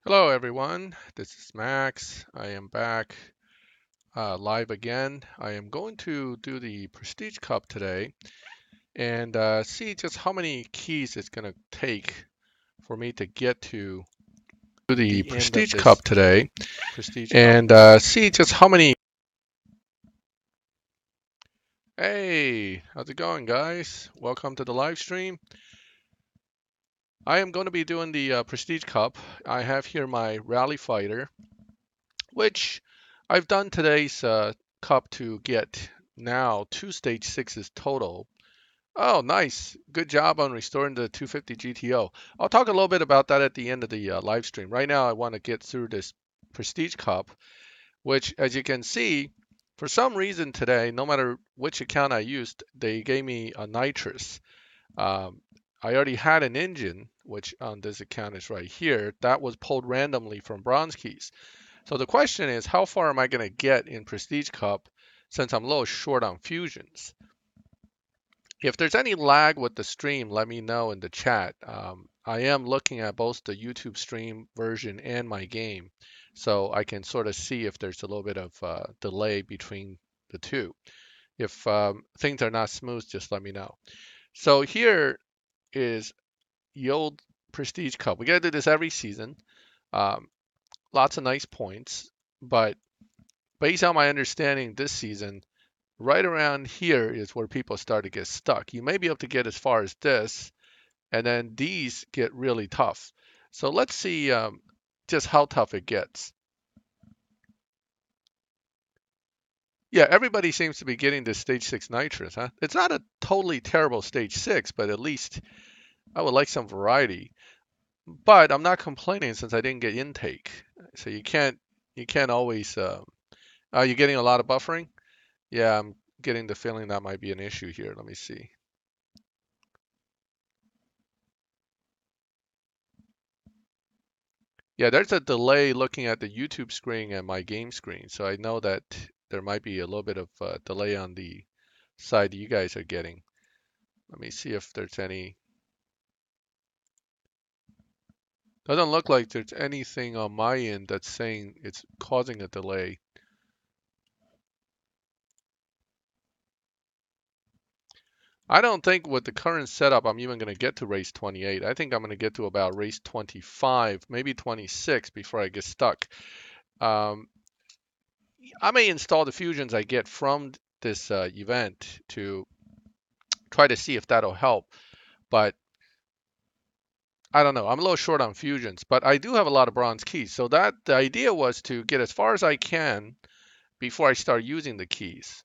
Hello everyone, this is Max. I am back live again. I am going to do the Prestige Cup today and see just how many keys it's going to take for me to get to the end of Prestige this Cup today Prestige Cup. and see just how many. Hey, how's it going, guys? Welcome to the live stream. I am going to be doing the Prestige Cup. I have here my Rally Fighter, which I've done today's cup to get now two stage sixes total. Oh, nice. Good job on restoring the 250 GTO. I'll talk a little bit about that at the end of the live stream. Right now, I want to get through this Prestige Cup, which, as you can see, for some reason today, no matter which account I used, they gave me a nitrous. Um, I already had an engine, which on this account is right here, that was pulled randomly from bronze keys. So the question is, how far am I going to get in Prestige Cup since I'm a little short on fusions? If there's any lag with the stream, let me know in the chat. I am looking at both the YouTube stream version and my game, so I can sort of see if there's a little bit of delay between the two. If things are not smooth, just let me know. So here is the old Prestige Cup. We got to do this every season. Um, Lots of nice points, but based on my understanding this season, right around here is where people start to get stuck. You may be able to get as far as this, and then these get really tough. So let's see just how tough it gets. Yeah, everybody seems to be getting this stage 6 nitrous, huh? It's not a totally terrible stage 6, but at least I would like some variety. But I'm not complaining since I didn't get intake. So you can't always are you getting a lot of buffering? Yeah, I'm getting the feeling that might be an issue here. Let me see. Yeah, there's a delay looking at the YouTube screen and my game screen, so I know that there might be a little bit of delay on the side you guys are getting. Let me see if there's any. Doesn't look like there's anything on my end that's saying it's causing a delay. I don't think with the current setup I'm even going to get to race 28. I think I'm going to get to about race 25, maybe 26 before I get stuck. Um, I may install the fusions I get from this event to try to see if that'll help. But I don't know. I'm a little short on fusions, but I do have a lot of bronze keys. So that the idea was to get as far as I can before I start using the keys.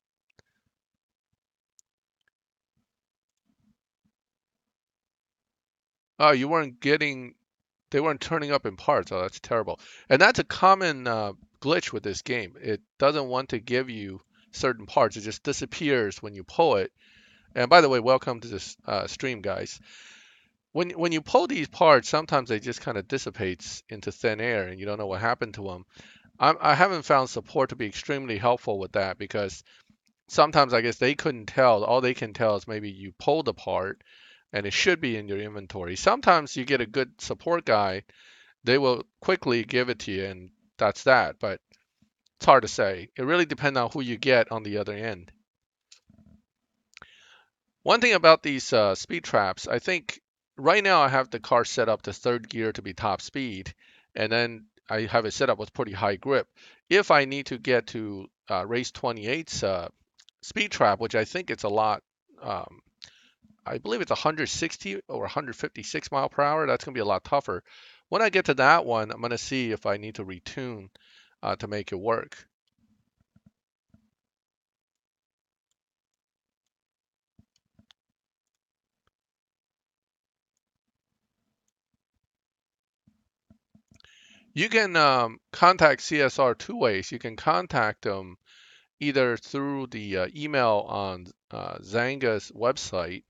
Oh, you weren't getting, they weren't turning up in parts. Oh, that's terrible. And that's a common glitch with this game. It doesn't want to give you certain parts. It just disappears when you pull it. And by the way, welcome to this stream, guys. When you pull these parts, sometimes they just kind of dissipates into thin air, and you don't know what happened to them. I haven't found support to be extremely helpful with that because sometimes I guess they couldn't tell. All they can tell is maybe you pulled a part and it should be in your inventory. Sometimes you get a good support guy, they will quickly give it to you and that's that. But it's hard to say. It really depends on who you get on the other end. One thing about these speed traps, I think right now I have the car set up to third gear to be top speed, and then I have it set up with pretty high grip. If I need to get to race 28's speed trap, which I think it's a lot, um, I believe it's 160 or 156 mile per hour, that's going to be a lot tougher. When I get to that one, I'm going to see if I need to retune to make it work. You can contact CSR two ways. You can contact them either through the email on Zynga's website,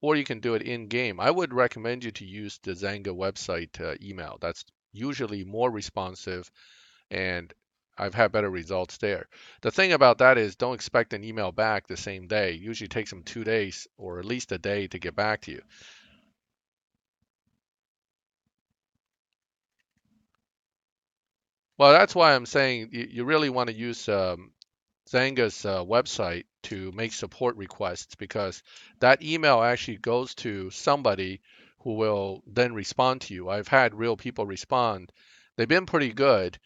or you can do it in game. I would recommend you to use the Zynga website email. That's usually more responsive, and I've had better results there. The thing about that is don't expect an email back the same day. It usually takes them 2 days or at least a day to get back to you. Well, that's why I'm saying you really want to use Zynga's website to make support requests because that email actually goes to somebody who will then respond to you. I've had real people respond. They've been pretty good.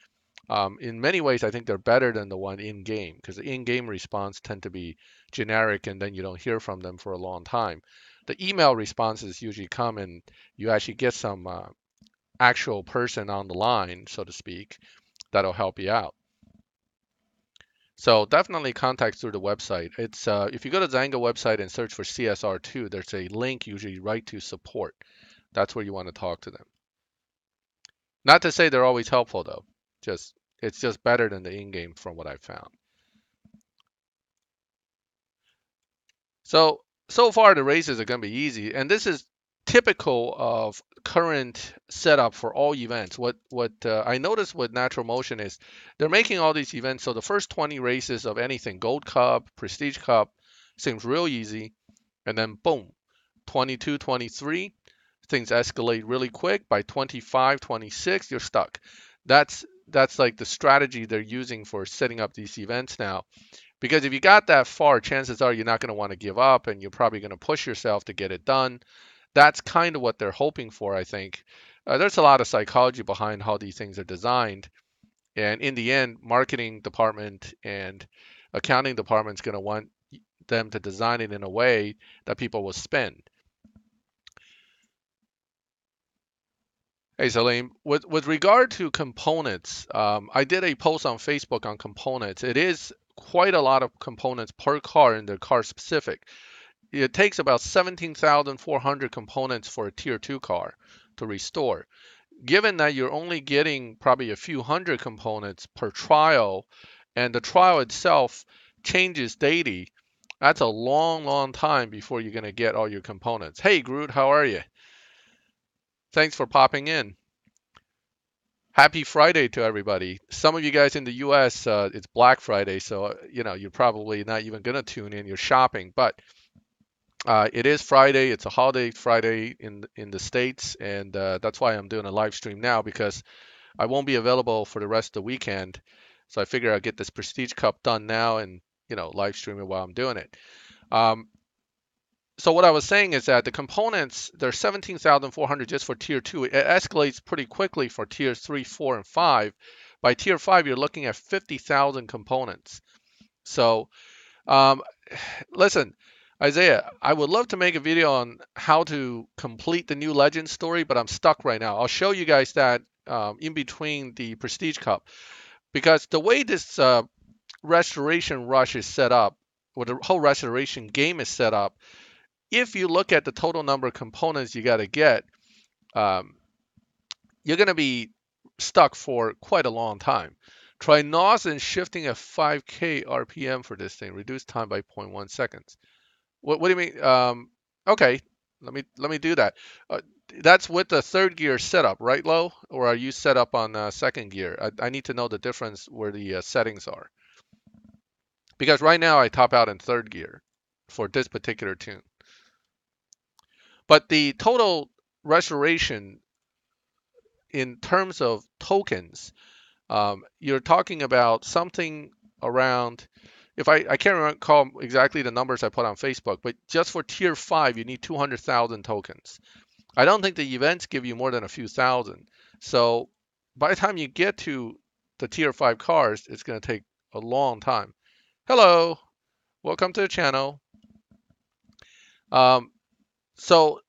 In many ways, I think they're better than the one in game because the in-game response tend to be generic and then you don't hear from them for a long time. The email responses usually come and you actually get some actual person on the line, so to speak, that'll help you out. So definitely contact through the website. It's if you go to Zynga website and search for CSR2, there's a link usually right to support. That's where you want to talk to them. Not to say they're always helpful though. Just it's just better than the in-game from what I've found. So far the races are going to be easy, and this is typical of current setup for all events. What I noticed with Natural Motion is they're making all these events so the first 20 races of anything, Gold Cup, Prestige Cup, seems real easy, and then boom, 22, 23, things escalate really quick. By 25, 26, you're stuck. That's like the strategy they're using for setting up these events now. Because if you got that far, chances are you're not going to want to give up and you're probably going to push yourself to get it done. That's kind of what they're hoping for, I think. There's a lot of psychology behind how these things are designed. And in the end, marketing department and accounting department is going to want them to design it in a way that people will spend. Hey, Salim, with regard to components, I did a post on Facebook on components. It is quite a lot of components per car and they're car specific. It takes about 17,400 components for a tier 2 car to restore. Given that you're only getting probably a few hundred components per trial and the trial itself changes daily, that's a long, long time before you're going to get all your components. Hey, Groot, how are you? Thanks for popping in. Happy Friday to everybody. Some of you guys in the US, it's Black Friday, so you're probably not even going to tune in. You're shopping, but it is Friday. It's a holiday Friday in the States, and that's why I'm doing a live stream now because I won't be available for the rest of the weekend. So I figure I'll get this Prestige Cup done now and live stream it while I'm doing it. Um, so what I was saying is that the components, there's 17,400 just for tier 2. It escalates pretty quickly for tiers 3, 4, and 5. By tier 5, you're looking at 50,000 components. So um, listen, Isaiah, I would love to make a video on how to complete the new Legend story, but I'm stuck right now. I'll show you guys that in between the Prestige Cup. Because the way this restoration rush is set up, or the whole restoration game is set up, if you look at the total number of components you got to get, um, you're going to be stuck for quite a long time. Try NOS and shifting at 5K RPM for this thing. Reduce time by 0.1 seconds. What do you mean? Okay, let me do that. That's with the third gear setup, right, Lo? Or are you set up on second gear? I need to know the difference where the settings are. Because right now I top out in third gear for this particular tune. But the total restoration in terms of tokens, you're talking about something around, if I can't recall exactly the numbers I put on Facebook, but just for tier 5, you need 200,000 tokens. I don't think the events give you more than a few thousand. So by the time you get to the tier 5 cars, it's going to take a long time. Hello, welcome to the channel. Um, so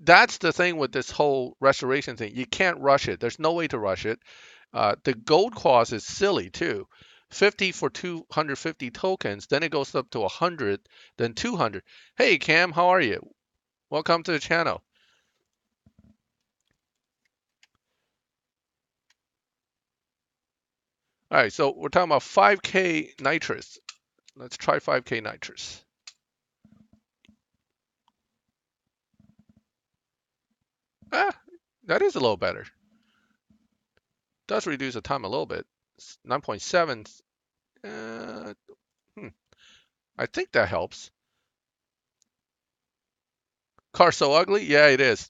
that's the thing with this whole restoration thing. You can't rush it. There's no way to rush it. The gold cost is silly too. 50 for 250 tokens, then it goes up to 100, then 200. Hey Cam, how are you? Welcome to the channel. All right, so we're talking about 5K nitrous. Let's try 5K nitrous. Ah, that is a little better. Does reduce the time a little bit. 9.7. I think that helps. Car so ugly? Yeah, it is.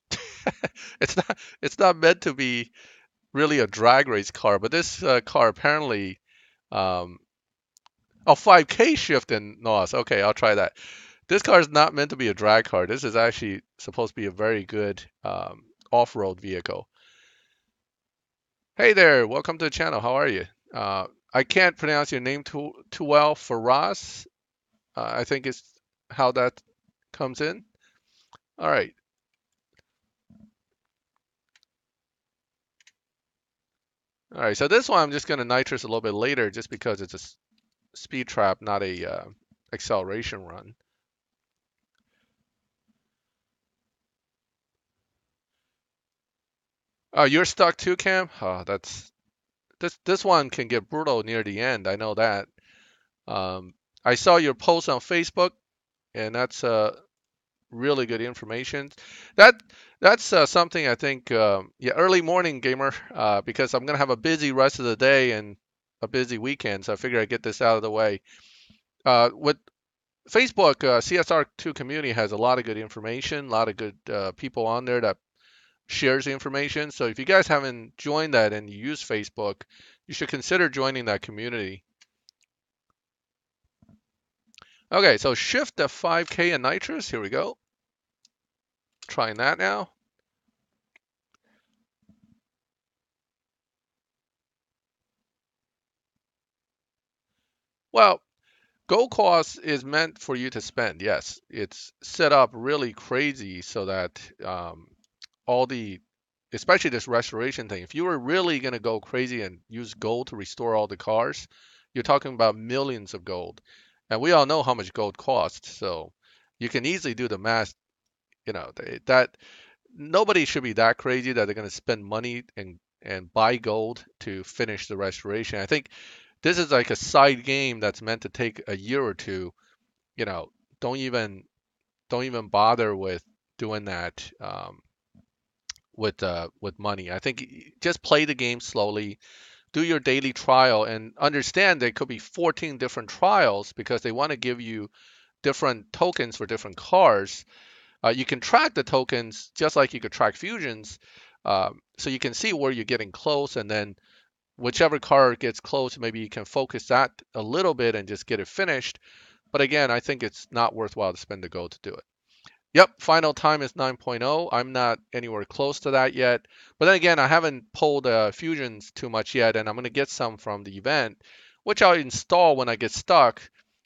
It's not meant to be really a drag race car, but this car apparently, um, oh, 5K shift in NOS. Okay, I'll try that. This car is not meant to be a drag car. This is actually supposed to be a very good off-road vehicle. Hey there, welcome to the channel. How are you? I can't pronounce your name too well. Faraz, I think is how that comes in. All right. All right. So this one I'm just going to nitrous a little bit later, just because it's a speed trap, not a acceleration run. Oh, you're stuck too, Cam? Oh, that's this one can get brutal near the end. I know that. Um, I saw your post on Facebook, and that's really good information. That that's something I think. Yeah, early morning gamer, because I'm gonna have a busy rest of the day and a busy weekend, so I figure I'd get this out of the way. With Facebook, CSR2 community has a lot of good information, a lot of good people on there that shares the information. So if you guys haven't joined that and you use Facebook, you should consider joining that community. Okay, so shift to 5K in nitrous. Here we go. Trying that now. Well, gold cost is meant for you to spend. Yes, it's set up really crazy so that all the, especially this restoration thing, if you were really going to go crazy and use gold to restore all the cars, you're talking about millions of gold. And we all know how much gold costs. So you can easily do the math, that nobody should be that crazy that they're going to spend money and buy gold to finish the restoration. I think this is like a side game that's meant to take a year or two. You know, don't even don't even bother with doing that with money. I think just play the game slowly, do your daily trial, and understand there could be 14 different trials because they want to give you different tokens for different cars. You can track the tokens just like you could track fusions, so you can see where you're getting close, and then whichever car gets close, maybe you can focus that a little bit and just get it finished. But again, I think it's not worthwhile to spend the gold to do it. Yep, final time is 9.0. I'm not anywhere close to that yet. But then again, I haven't pulled fusions too much yet, and I'm going to get some from the event, which I'll install when I get stuck.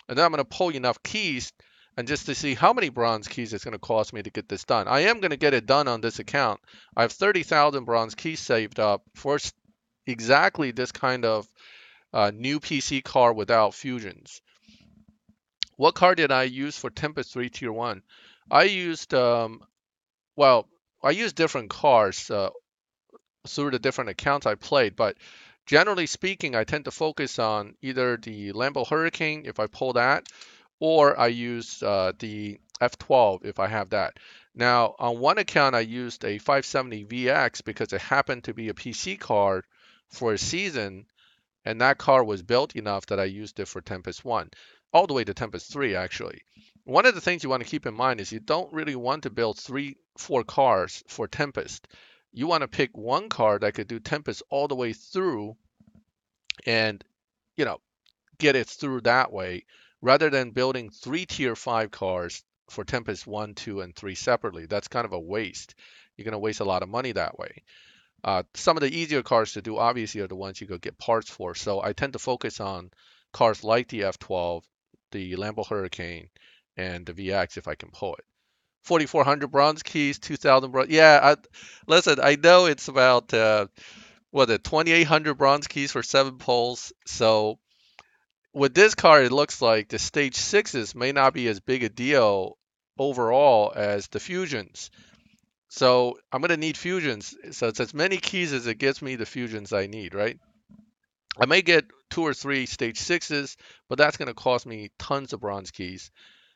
And then I'm going to pull enough keys and just to see how many bronze keys it's going to cost me to get this done. I am going to get it done on this account. I have 30,000 bronze keys saved up for exactly this kind of new PC car without fusions. What car did I use for Tempest 3 Tier 1? I used, well, I used different cars through the different accounts I played, but generally speaking, I tend to focus on either the Lambo Hurricane if I pull that, or I use the F12 if I have that. Now, on one account, I used a 570 VX because it happened to be a PC car for a season, and that car was built enough that I used it for Tempest 1, all the way to Tempest 3 actually. One of the things you want to keep in mind is you don't really want to build 4 cars for Tempest. You want to pick one car that could do Tempest all the way through and, you know, get it through that way rather than building 3 tier 5 cars for Tempest 1, 2, and 3 separately. That's kind of a waste. You're going to waste a lot of money that way. Some of the easier cars to do obviously are the ones you could get parts for. So I tend to focus on cars like the F12, the Lambo Hurricane, and the VX if I can pull it. 4,400 bronze keys, 2,000 bronze. Yeah, listen, I know it's about what, 2,800 bronze keys for 7 pulls. So with this car, it looks like the stage 6s may not be as big a deal overall as the fusions. So I'm going to need fusions. So it's as many keys as it gets me the fusions I need, right? I may get 2 or 3 stage 6s, but that's going to cost me tons of bronze keys.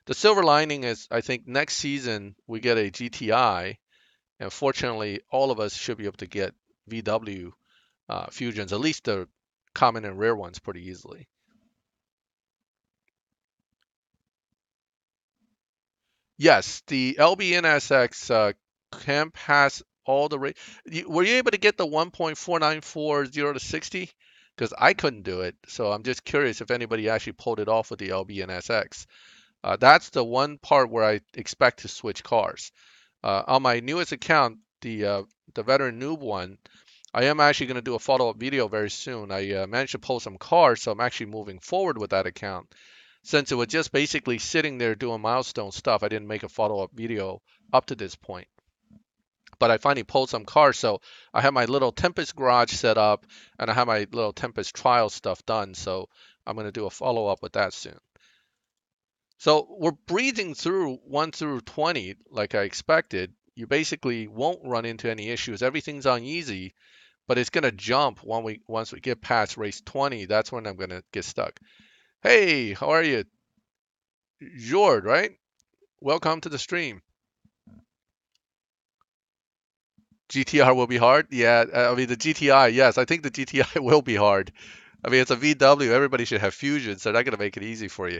The silver lining is I think next season we get a GTI, and fortunately all of us should be able to get VW fusions, at least the common and rare ones, pretty easily. Yes, the LBNSX can pass all the were you able to get the 1.494 to 60? Because I couldn't do it, so I'm just curious if anybody actually pulled it off with the LB and SX. That's the one part where I expect to switch cars. On my newest account, the veteran noob one, I am actually going to do a follow-up video very soon. I managed to pull some cars, so I'm actually moving forward with that account. Since it was just basically sitting there doing milestone stuff, I didn't make a follow-up video up to this point. But I finally pulled some cars, so I have my little Tempest garage set up, and I have my little Tempest trial stuff done. So I'm going to do a follow-up with that soon. So we're breezing through 1 through 20 like I expected. You basically won't run into any issues. Everything's on easy, but it's going to jump once we get past race 20. That's when I'm going to get stuck. Hey, how are you? Jord, right? Welcome to the stream. GTR will be hard? Yeah, I mean, the GTI, yes, I think the GTI will be hard. I mean, it's a VW. Everybody should have fusions. They're not going to make it easy for you.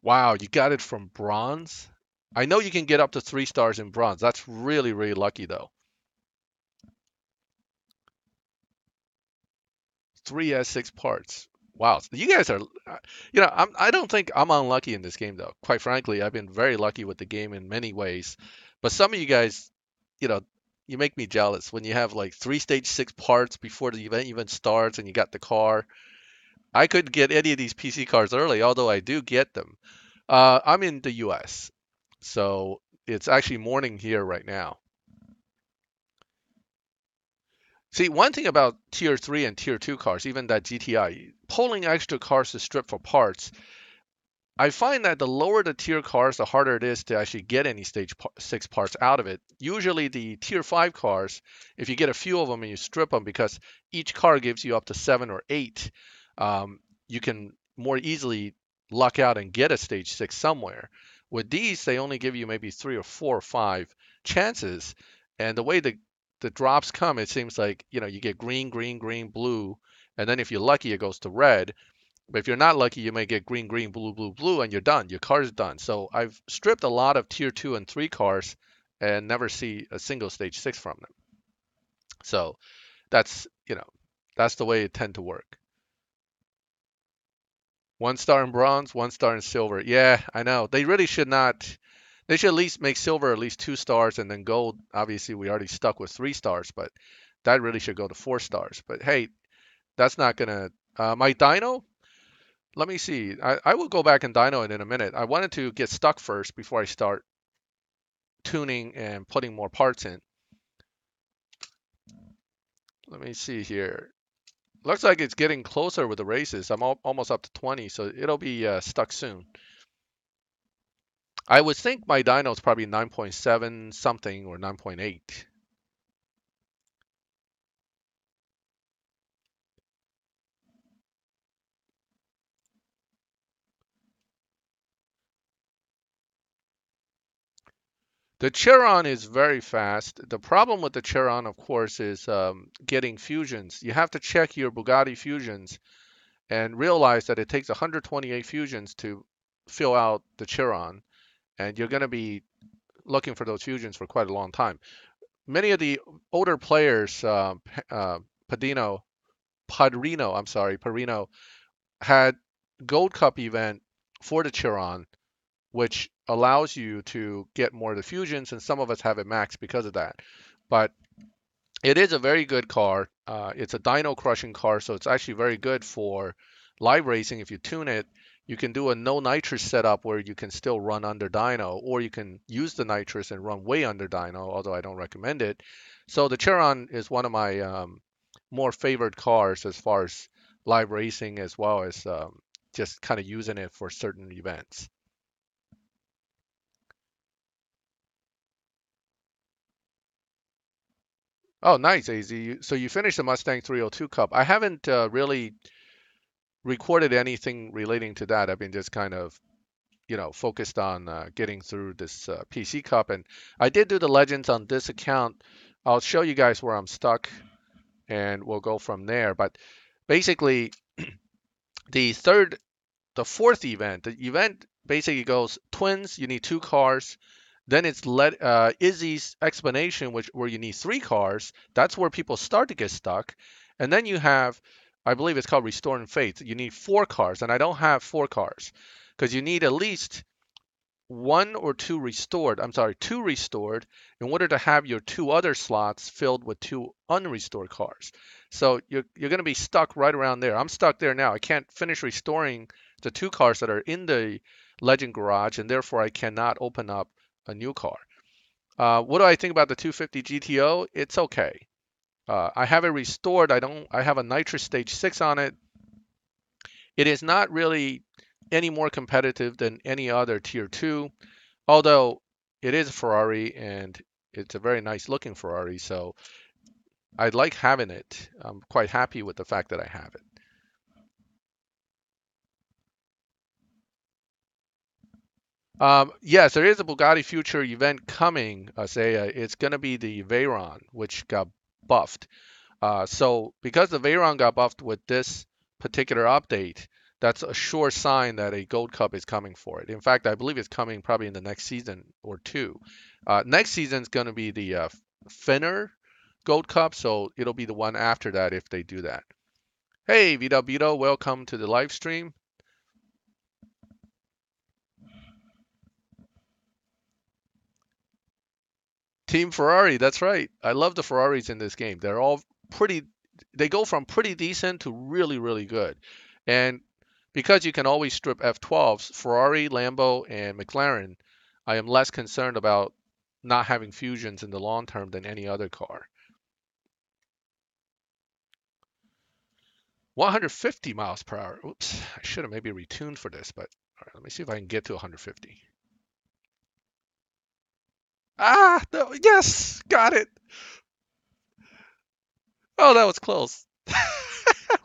Wow, you got it from bronze? I know you can get up to 3 stars in bronze. That's really, really lucky, though. 3S6 parts. Wow, you guys are, I don't think I'm unlucky in this game, though. Quite frankly, I've been very lucky with the game in many ways. But some of you guys, you know, you make me jealous when you have like 3 stage 6 parts before the event even starts and you got the car. I couldn't get any of these PC cars early, although I do get them. I'm in the US, so it's actually morning here right now. See, one thing about tier 3 and tier 2 cars, even that GTI, pulling extra cars to strip for parts, I find that the lower the tier cars, the harder it is to actually get any stage 6 parts out of it. Usually the tier 5 cars, if you get a few of them and you strip them, because each car gives you up to 7 or 8, you can more easily luck out and get a stage 6 somewhere. With these, they only give you maybe 3 or 4 or 5 chances. And the way the drops come, it seems like, you get green, green, green, blue, and then if you're lucky, it goes to red. But if you're not lucky, you may get green, green, blue, blue, blue, and you're done. Your car's done. So I've stripped a lot of tier 2 and 3 cars and never see a single stage 6 from them. So that's, that's the way it tend to work. 1 star in bronze, 1 star in silver. Yeah, I know. They really should not. They should at least make silver at least 2 stars, and then gold. Obviously, we already stuck with 3 stars, but that really should go to 4 stars. But hey, that's not gonna. My dyno. Let me see. I will go back and dyno it in a minute. I wanted to get stuck first before I start tuning and putting more parts in. Let me see here. Looks like it's getting closer with the races. I'm almost up to 20, so it'll be stuck soon. I would think my dyno is probably 9.7 something or 9.8. The Chiron is very fast. The problem with the Chiron, of course, is getting fusions. You have to check your Bugatti fusions and realize that it takes 128 fusions to fill out the Chiron, and you're going to be looking for those fusions for quite a long time. Many of the older players, Padrino, had Gold Cup event for the Chiron, which allows you to get more of the fusions, and some of us have it max because of that. But it is a very good car. It's a dyno crushing car, so it's actually very good for live racing. If you tune it, you can do a no nitrous setup where you can still run under dyno, or you can use the nitrous and run way under dyno, although I don't recommend it. So the Chiron is one of my more favored cars as far as live racing, as well as just kind of using it for certain events. Oh, nice, AZ. So you finished the Mustang 302 Cup. I haven't really recorded anything relating to that. I've been just kind of, focused on getting through this PC Cup. And I did do the Legends on this account. I'll show you guys where I'm stuck, and we'll go from there. But Basically, the fourth event, the event basically goes twins, you need 2 cars. Then it's Izzy's explanation, where you need 3 cars. That's where people start to get stuck. And then you have, I believe it's called Restoring Faith. You need 4 cars, and I don't have 4 cars because you need at least one or two restored. I'm sorry, 2 restored in order to have your 2 other slots filled with 2 unrestored cars. So you're going to be stuck right around there. I'm stuck there now. I can't finish restoring the 2 cars that are in the Legend Garage, and therefore I cannot open up a new car. What do I think about the 250 GTO? It's okay. I have it restored. I have a nitrous stage 6 on it. It is not really any more competitive than any other tier 2, although it is a Ferrari and it's a very nice looking Ferrari, so I like having it. I'm quite happy with the fact that I have it. Yes, there is a Bugatti Future event coming, Isaiah. It's going to be the Veyron, which got buffed. So because the Veyron got buffed with this particular update, that's a sure sign that a Gold Cup is coming for it. In fact, I believe it's coming probably in the next season or two. Next season is going to be the Finner Gold Cup, so it'll be the one after that if they do that. Hey, Vito Vito, welcome to the live stream. Team Ferrari, that's right. I love the Ferraris in this game. They're all pretty, they go from pretty decent to really, really good. And because you can always strip F12s, Ferrari, Lambo, and McLaren, I am less concerned about not having fusions in the long term than any other car. 150 miles per hour. Oops, I should have maybe retuned for this, but all right, let me see if I can get to 150. Ah, no, yes, got it. Oh, that was close.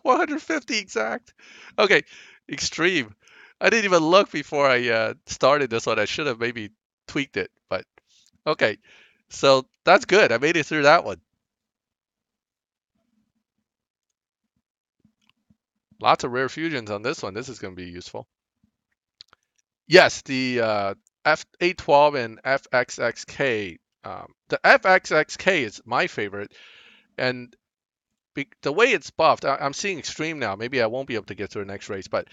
150 exact. Okay, extreme. I didn't even look before I started this one. I should have maybe tweaked it, but okay. So that's good. I made it through that one. Lots of rare fusions on this one. This is going to be useful. Yes, the F812 and FXXK. The FXXK is my favorite, and the way it's buffed, I'm seeing extreme now. Maybe I won't be able to get to the next race, but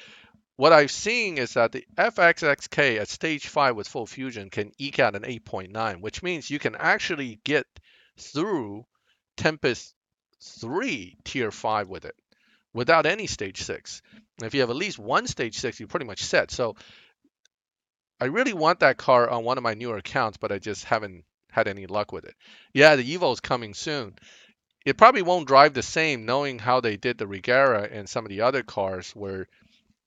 what I'm seeing is that the FXXK at stage 5 with full fusion can eke out an 8.9, which means you can actually get through Tempest 3 tier 5 with it without any stage 6. And if you have at least one stage 6, you're pretty much set. So I really want that car on one of my newer accounts, but I just haven't had any luck with it. Yeah, the Evo is coming soon. It probably won't drive the same knowing how they did the Regera and some of the other cars where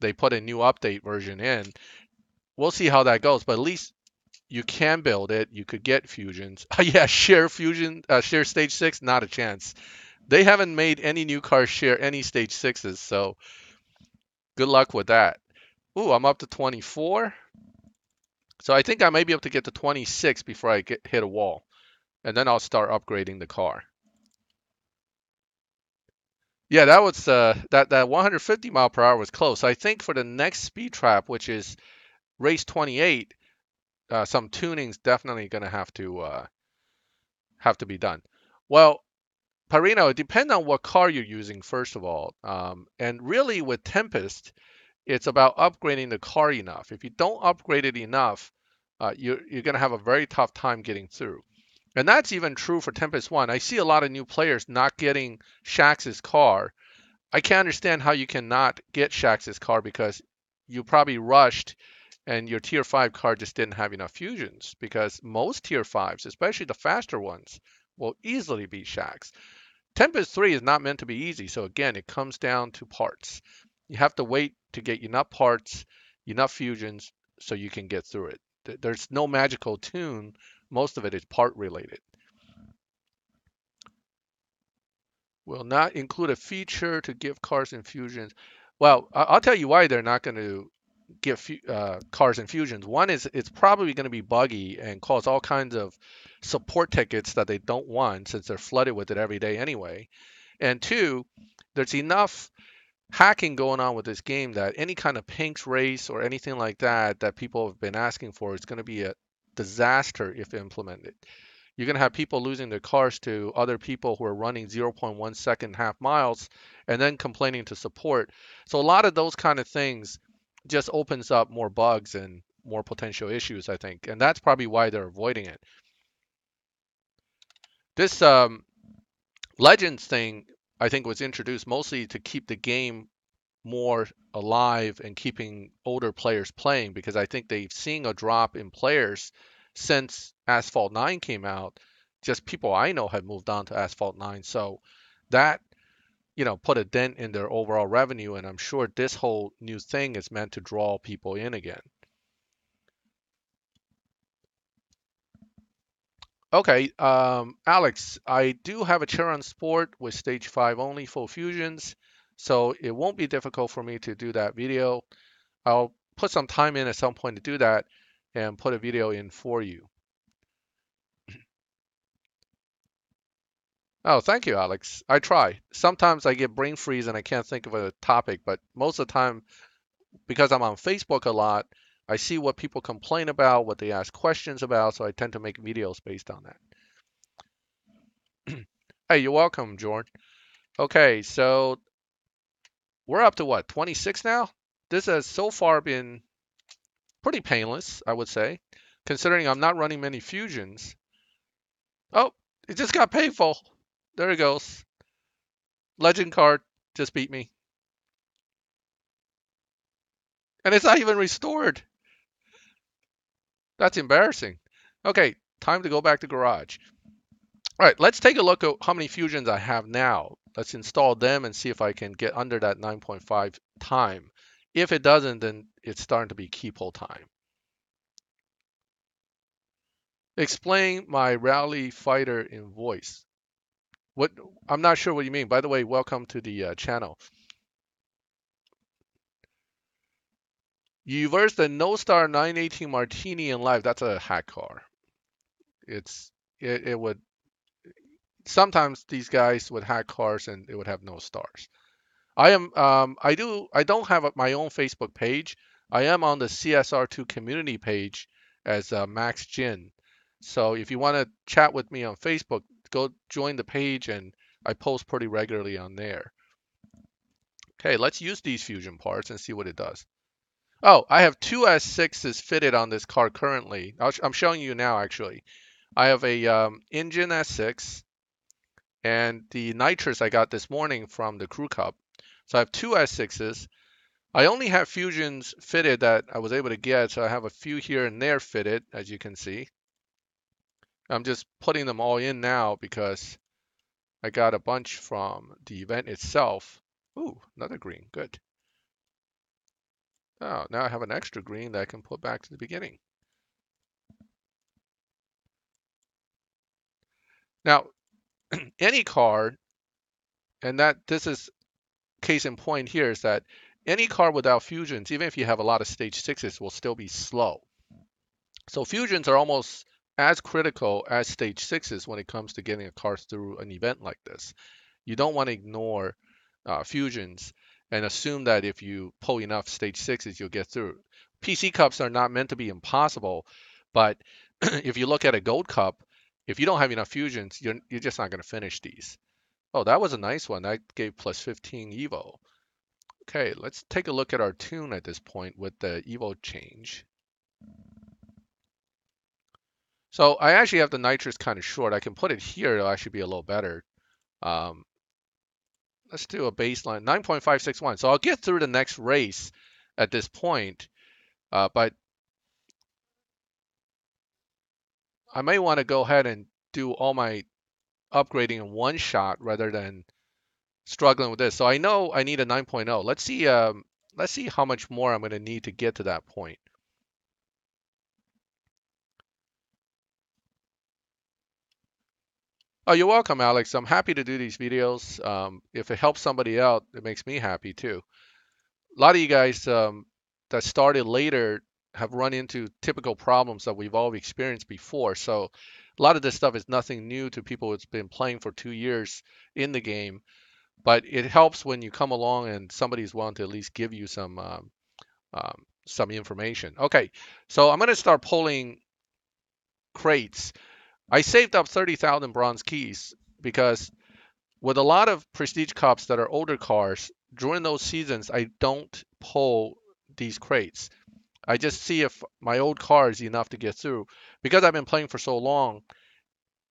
they put a new update version in. We'll see how that goes, but at least you can build it. You could get fusions. Yeah, share fusion, share stage 6, not a chance. They haven't made any new cars share any stage 6s, so good luck with that. Ooh, I'm up to 24. So I think I may be able to get to 26 before I hit a wall, and then I'll start upgrading the car. Yeah, that was that 150 mile per hour was close. I think for the next speed trap, which is race 28, some tuning's definitely going to have to be done. Well, Parino, it depends on what car you're using, first of all. And really with Tempest, it's about upgrading the car enough. If you don't upgrade it enough, you're going to have a very tough time getting through. And that's even true for Tempest 1. I see a lot of new players not getting Shax's car. I can't understand how you cannot get Shax's car because you probably rushed and your tier 5 car just didn't have enough fusions, because most tier 5s, especially the faster ones, will easily beat Shax. Tempest 3 is not meant to be easy, so again, it comes down to parts. You have to wait to get enough parts, enough fusions, so you can get through it. There's no magical tune. Most of it is part related. Will not include a feature to give cars infusions. Well, I'll tell you why they're not going to give cars infusions. One is it's probably going to be buggy and cause all kinds of support tickets that they don't want since they're flooded with it every day anyway. And two, there's enough hacking going on with this game that any kind of pinks race or anything like that that people have been asking for is going to be a disaster if implemented. You're going to have people losing their cars to other people who are running 0.1 second half miles and then complaining to support. So a lot of those kind of things just opens up more bugs and more potential issues, I think. And that's probably why they're avoiding it. This Legends thing, I think, was introduced mostly to keep the game more alive and keeping older players playing because I think they've seen a drop in players since Asphalt 9 came out. Just people I know have moved on to Asphalt 9. So that, put a dent in their overall revenue. And I'm sure this whole new thing is meant to draw people in again. Okay, Alex, I do have a chair on sport with stage 5 only full fusions. So it won't be difficult for me to do that video. I'll put some time in at some point to do that and put a video in for you. Oh, thank you, Alex. I try. Sometimes I get brain freeze and I can't think of a topic, but most of the time, because I'm on Facebook a lot, I see what people complain about, what they ask questions about, so I tend to make videos based on that. Hey, you're welcome, Jordan. Okay, so we're up to what, 26 now? This has so far been pretty painless, I would say, considering I'm not running many fusions. Oh, it just got painful. There it goes. Legend card just beat me. And it's not even restored. That's embarrassing. Okay, time to go back to garage. All right, let's take a look at how many fusions I have now. Let's install them and see if I can get under that 9.5 time. If it doesn't, then it's starting to be keep hole time. Explain my rally fighter in voice. What? I'm not sure what you mean. By the way, welcome to the channel. You versed the No Star 918 Martini in live. That's a hack car. It would sometimes these guys would hack cars and it would have no stars. I don't have my own Facebook page. I am on the CSR2 community page as Maxcsr2. So if you want to chat with me on Facebook, go join the page and I post pretty regularly on there. Okay, let's use these fusion parts and see what it does. Oh, I have two S6s fitted on this car currently. I'm showing you now actually. I have a engine S6 and the nitrous I got this morning from the crew cup. So I have two S6s. I only have fusions fitted that I was able to get, so I have a few here and there fitted, as you can see. I'm just putting them all in now because I got a bunch from the event itself. Ooh, another green, good. Oh, now I have an extra green that I can put back to the beginning. Now, any car, and this is case in point here, is that any car without fusions, even if you have a lot of stage 6s, will still be slow. So fusions are almost as critical as stage 6s when it comes to getting a car through an event like this. You don't want to ignore fusions and assume that if you pull enough stage 6s, you'll get through. PC cups are not meant to be impossible, but if you look at a gold cup, if you don't have enough fusions, you're just not going to finish these. Oh, that was a nice one. That gave plus 15 Evo. Okay, let's take a look at our tune at this point with the Evo change. So I actually have the nitrous kind of short. I can put it here. It'll actually be a little better. Let's do a baseline, 9.561. So I'll get through the next race at this point, but I may want to go ahead and do all my upgrading in one shot rather than struggling with this. So I know I need a 9.0. Let's see how much more I'm going to need to get to that point. Oh, you're welcome, Alex. I'm happy to do these videos. If it helps somebody out, it makes me happy too. A lot of you guys that started later have run into typical problems that we've all experienced before. So a lot of this stuff is nothing new to people who's been playing for 2 years in the game. but it helps when you come along and somebody's willing to at least give you some information. Okay, so I'm going to start pulling crates. I saved up 30,000 bronze keys because with a lot of prestige cups that are older cars, during those seasons, I don't pull these crates. I just see if my old car is enough to get through. Because I've been playing for so long,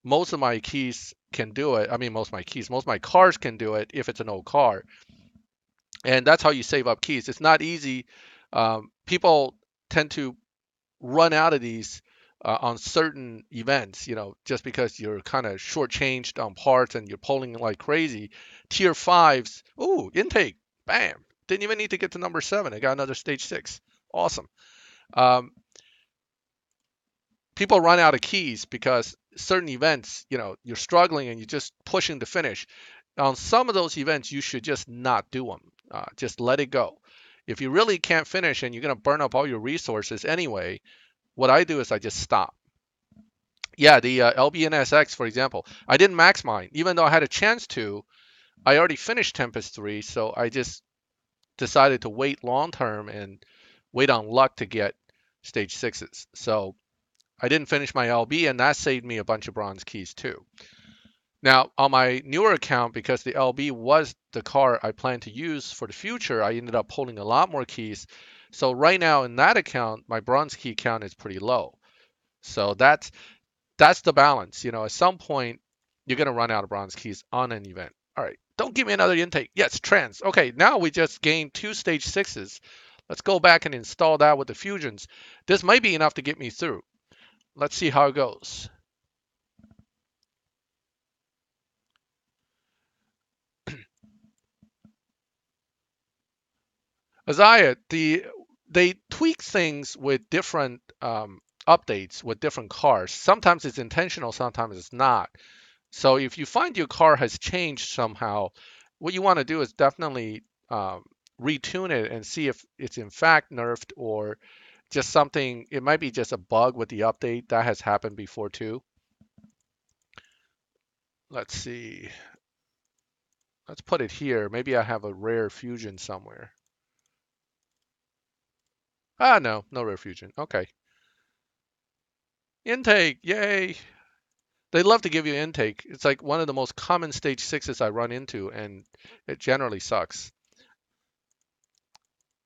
most of my keys can do it. I mean, most of my cars can do it if it's an old car. And that's how you save up keys. It's not easy. People tend to run out of these on certain events, just because you're kind of shortchanged on parts and you're pulling like crazy. Tier fives, ooh, intake, bam. Didn't even need to get to number 7. I got another stage 6. Awesome. Um, People run out of keys because certain events, you're struggling and you're just pushing to finish. On some of those events, you should just not do them. Just let it go. If you really can't finish and you're going to burn up all your resources anyway, what I do is I just stop. Yeah, the LBNSX, for example, I didn't max mine, even though I had a chance to. I already finished Tempest 3, so I just decided to wait long term and wait on luck to get stage 6s. So I didn't finish my LB, and that saved me a bunch of bronze keys too. Now, on my newer account, because the LB was the car I plan to use for the future, I ended up holding a lot more keys. So right now in that account, my bronze key count is pretty low. So that's the balance. At some point, you're going to run out of bronze keys on an event. All right, don't give me another intake. Yes, trans. Okay, now we just gained 2 stage 6s. Let's go back and install that with the fusions. This might be enough to get me through. Let's see how it goes. Isaiah, they tweak things with different updates with different cars. Sometimes it's intentional, sometimes it's not. So if you find your car has changed somehow, what you want to do is definitely retune it and see if it's in fact nerfed or just something. It might be just a bug with the update. That has happened before too. Let's see. Let's put it here. Maybe I have a rare fusion somewhere. Ah, no, no rare fusion. Okay. Intake, yay. They love to give you intake. It's like one of the most common stage 6s I run into, and it generally sucks.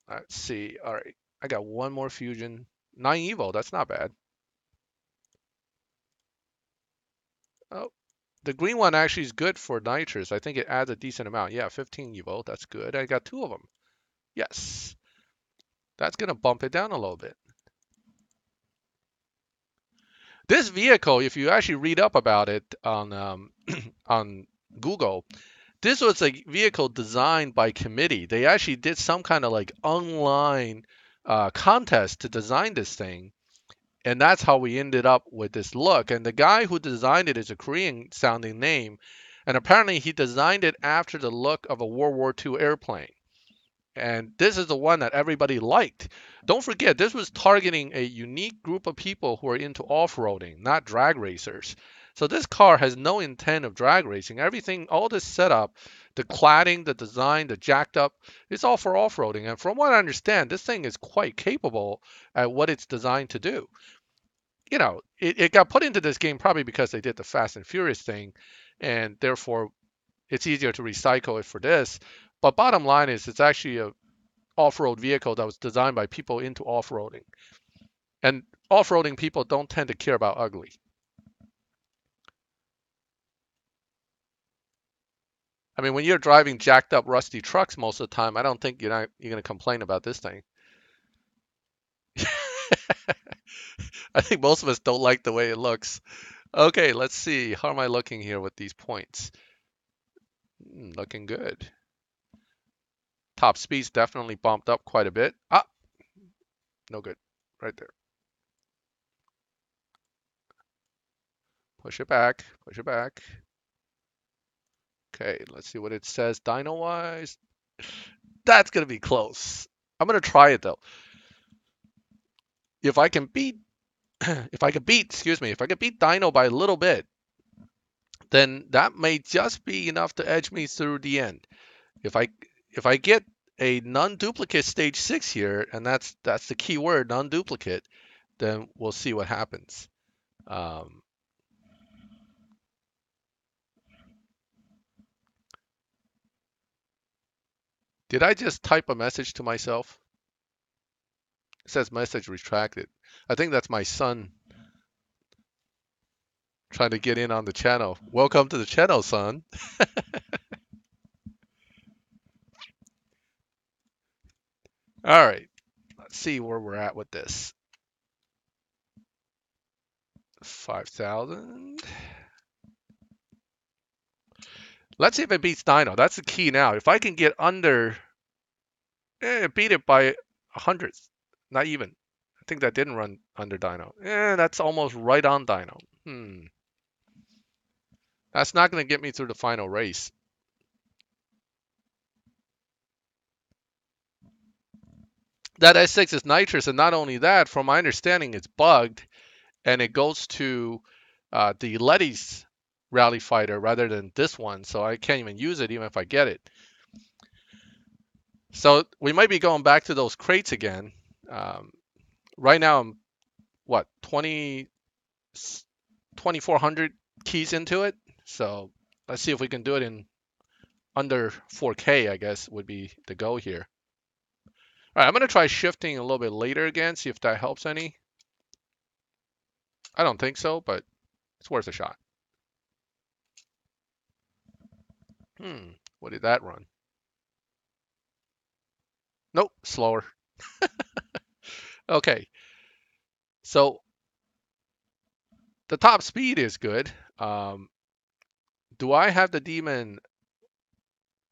Let's see. All right. I got one more fusion. 9 Evo, that's not bad. Oh, the green one actually is good for nitrous. I think it adds a decent amount. Yeah, 15 Evo, that's good. I got 2 of them. Yes. That's going to bump it down a little bit. This vehicle, if you actually read up about it on Google, this was a vehicle designed by committee. They actually did some kind of like online contest to design this thing. And that's how we ended up with this look. And the guy who designed it is a Korean sounding name. And apparently he designed it after the look of a World War II airplane. And this is the one that everybody liked. Don't forget, this was targeting a unique group of people who are into off-roading, not drag racers. So this car has no intent of drag racing. Everything, all this setup, the cladding, the design, the jacked up, it's all for off-roading. And from what I understand, this thing is quite capable at what it's designed to do. It got put into this game probably because they did the Fast and Furious thing, and therefore it's easier to recycle it for this. But bottom line is it's actually a off-road vehicle that was designed by people into off-roading. And off-roading people don't tend to care about ugly. I mean, when you're driving jacked up rusty trucks most of the time, I don't think you're going to complain about this thing. I think most of us don't like the way it looks. Okay, let's see. How am I looking here with these points? Looking good. Top speed's definitely bumped up quite a bit. Ah, no good. Right there. Push it back. Push it back. Okay, let's see what it says dyno-wise. That's going to be close. I'm going to try it though. If I can beat, excuse me, if I can beat dyno by a little bit, then that may just be enough to edge me through the end. If I get a non-duplicate stage 6 here, and that's the key word, non-duplicate, then we'll see what happens. Did I just type a message to myself? It says message retracted. I think that's my son trying to get in on the channel. Welcome to the channel, son. All right, let's see where we're at with this. 5,000. Let's see if it beats Dino. That's the key now. If I can get under, beat it by 100th. Not even. I think that didn't run under Dino. That's almost right on Dino. That's not going to get me through the final race. That S6 is nitrous, and not only that, from my understanding, it's bugged, and it goes to the Letty's Rally Fighter rather than this one, so I can't even use it even if I get it. So we might be going back to those crates again. Right now I'm, what, 2,400 keys into it. So let's see if we can do it in under 4K, I guess would be the go here. All right, I'm going to try shifting a little bit later again, see if that helps any. I don't think so, but it's worth a shot. What did that run? Nope, slower. Okay. So the top speed is good. Do I have the demon?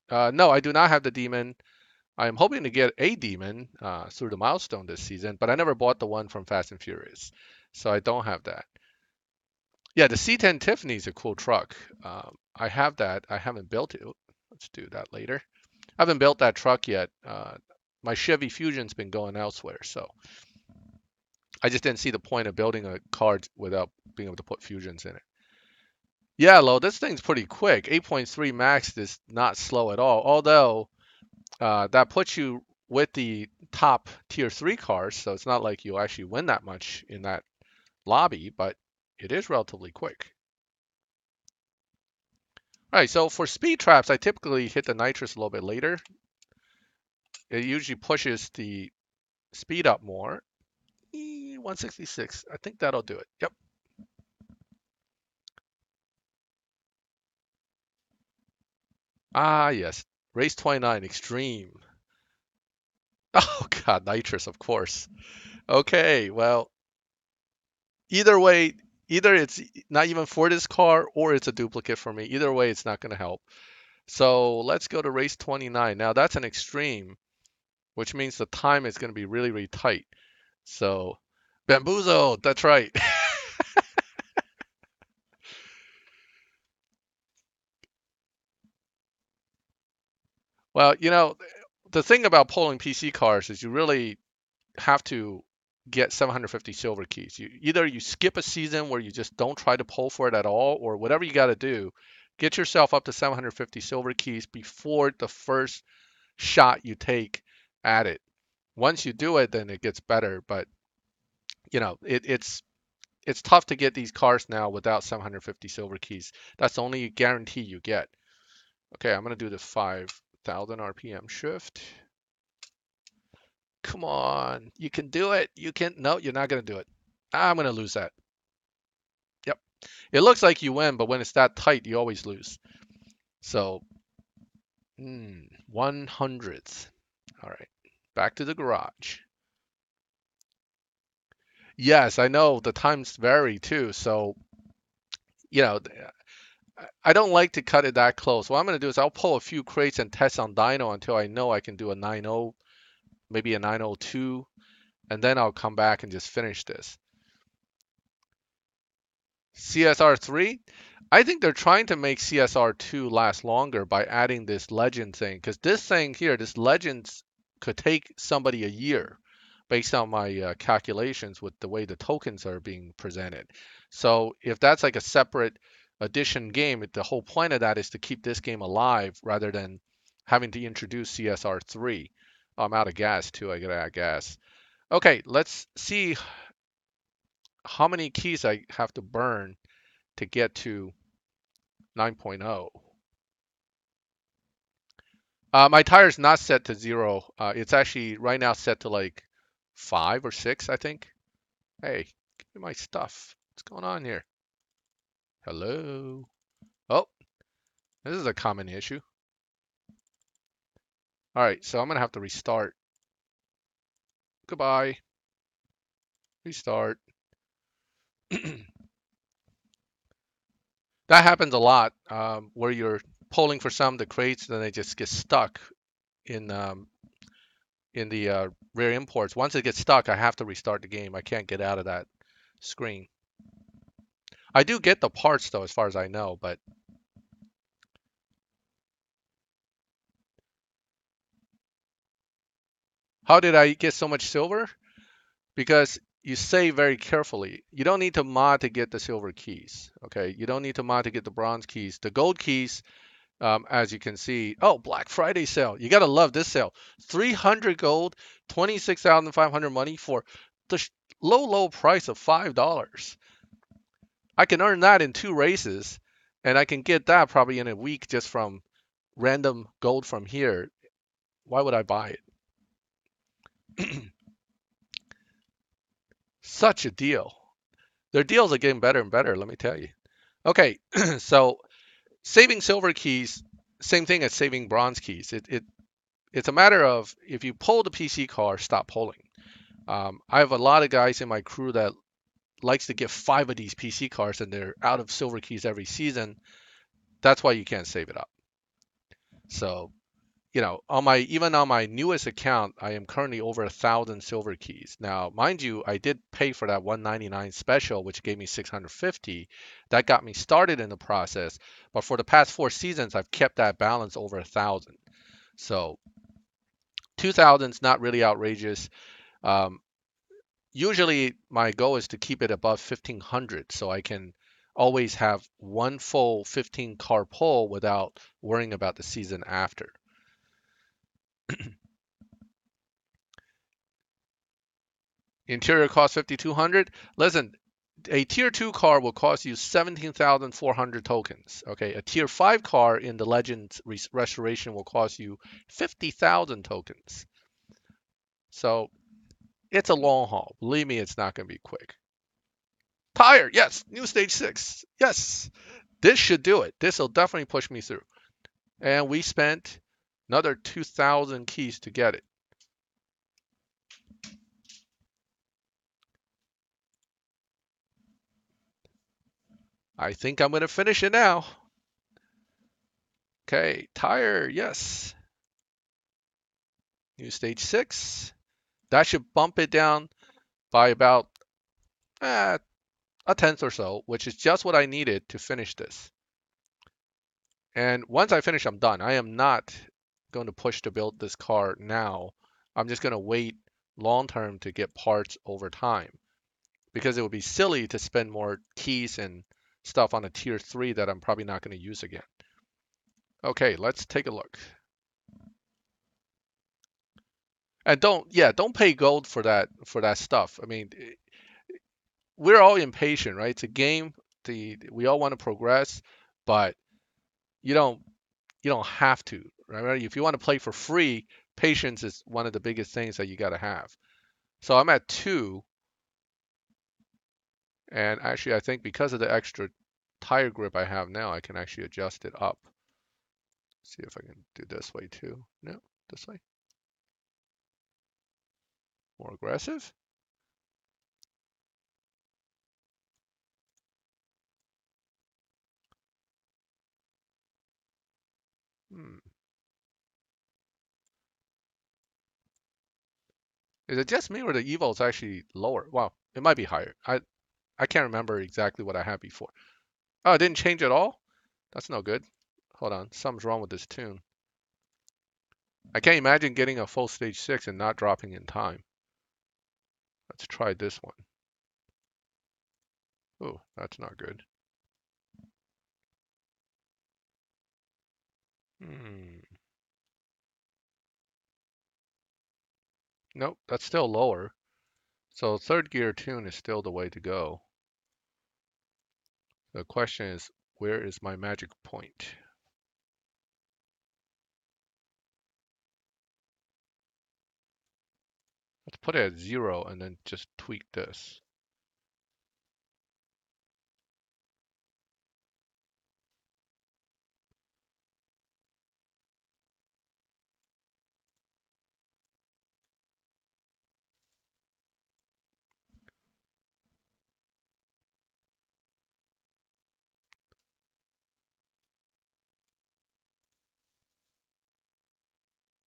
No, I do not have the demon. I'm hoping to get a demon through the milestone this season, but I never bought the one from Fast and Furious, so I don't have that. Yeah, the C10 Tiffany is a cool truck. I have that. I haven't built it. Let's do that later. I haven't built that truck yet. My Chevy Fusion's been going elsewhere, so I just didn't see the point of building a car without being able to put Fusions in it. Yeah, Lo, this thing's pretty quick. 8.3 max is not slow at all, although that puts you with the top tier 3 cars, so it's not like you'll actually win that much in that lobby, but it is relatively quick. All right, so for speed traps, I typically hit the nitrous a little bit later. It usually pushes the speed up more. 166, I think that'll do it. Yep. Ah, yes. Race 29, Extreme. Oh, God, nitrous, of course. Okay, well, either way, either it's not even for this car or it's a duplicate for me. Either way, it's not going to help. So let's go to race 29. Now, that's an Extreme, which means the time is going to be really, really tight. So, bamboozled, that's right. Well, the thing about polling PC cars is you really have to get 750 silver keys. Either you skip a season where you just don't try to pull for it at all, or whatever you got to do, get yourself up to 750 silver keys before the first shot you take at it. Once you do it, then it gets better. But it's tough to get these cars now without 750 silver keys. That's the only guarantee you get. Okay, I'm gonna do the 5,000 RPM shift. Come on, you can do it. You can. No, you're not gonna do it. I'm gonna lose that. Yep. It looks like you win, but when it's that tight, you always lose. So, 100th. All right, back to the garage. Yes, I know the times vary too. So, you know, I don't like to cut it that close. What I'm gonna do is I'll pull a few crates and test on dyno until I know I can do a 9.0, maybe a 9.02, and then I'll come back and just finish this. CSR3, I think they're trying to make CSR2 last longer by adding this legend thing, because this thing here, this legends could take somebody a year based on my calculations with the way the tokens are being presented. So if that's like a separate edition game. The whole point of that is to keep this game alive rather than having to introduce CSR3. I'm out of gas too. I gotta add gas. Okay, let's see how many keys I have to burn to get to 9.0. My tire's not set to 0. It's actually right now set to like 5 or 6, I think. Hey, give me my stuff. What's going on here? Hello? Oh, this is a common issue. All right, so I'm gonna have to restart. Goodbye. Restart. That happens a lot, where you're polling for some of the crates, then they just get stuck in the rare imports. Once it gets stuck, I have to restart the game. I can't get out of that screen. I do get the parts though, as far as I know, but how did I get so much silver? Because you save very carefully. You don't need to mod to get the silver keys. Okay, you don't need to mod to get the bronze keys. The gold keys, as you can see, oh, Black Friday sale. You gotta love this sale. 300 gold, 26,500 money for the low price of $5. I can earn that in 2 races, and I can get that probably in a week just from random gold from here. Why would I buy it? Such a deal. Their deals are getting better and better, let me tell you. Okay, so saving silver keys, same thing as saving bronze keys. It's a matter of if you pull the PC car, stop pulling. I have a lot of guys in my crew that likes to get 5 of these PC cars and they're out of silver keys every season. That's why you can't save it up. So, you know, even on my newest account, I am currently over 1,000 silver keys. Now, mind you, I did pay for that 199 special, which gave me 650. That got me started in the process. But for the past 4 seasons, I've kept that balance over 1,000. So 2,000 is not really outrageous. Um, Usually, my goal is to keep it above 1,500, so I can always have one full 15 car pull without worrying about the season after. Interior cost 5,200. Listen, a tier 2 car will cost you 17,400 tokens. Okay, a tier 5 car in the Legends restoration will cost you 50,000 tokens. So it's a long haul. Believe me, it's not going to be quick. Tire, yes. New stage 6, yes. This should do it. This will definitely push me through. And we spent another 2,000 keys to get it. I think I'm going to finish it now. Okay, tire, yes. New stage 6. That should bump it down by about a tenth or so, which is just what I needed to finish this. And once I finish, I'm done. I am not going to push to build this car now. I'm just going to wait long term to get parts over time, because it would be silly to spend more keys and stuff on a tier 3 that I'm probably not going to use again. Okay, let's take a look. And don't pay gold for that stuff. I mean, we're all impatient, right? It's a game. We all want to progress, but you don't have to, right? If you want to play for free, patience is one of the biggest things that you got to have. So I'm at 2, and actually I think because of the extra tire grip I have now, I can actually adjust it up. See if I can do this way too. No, this way. More aggressive. Is it just me or the Evo is actually lower? Wow, it might be higher. I can't remember exactly what I had before. Oh, it didn't change at all? That's no good. Hold on, something's wrong with this tune. I can't imagine getting a full stage 6 and not dropping in time. Let's try this one. Oh, that's not good. Hmm. Nope, that's still lower. So third gear tune is still the way to go. The question is, where is my magic point? Let's put it at 0 and then just tweak this.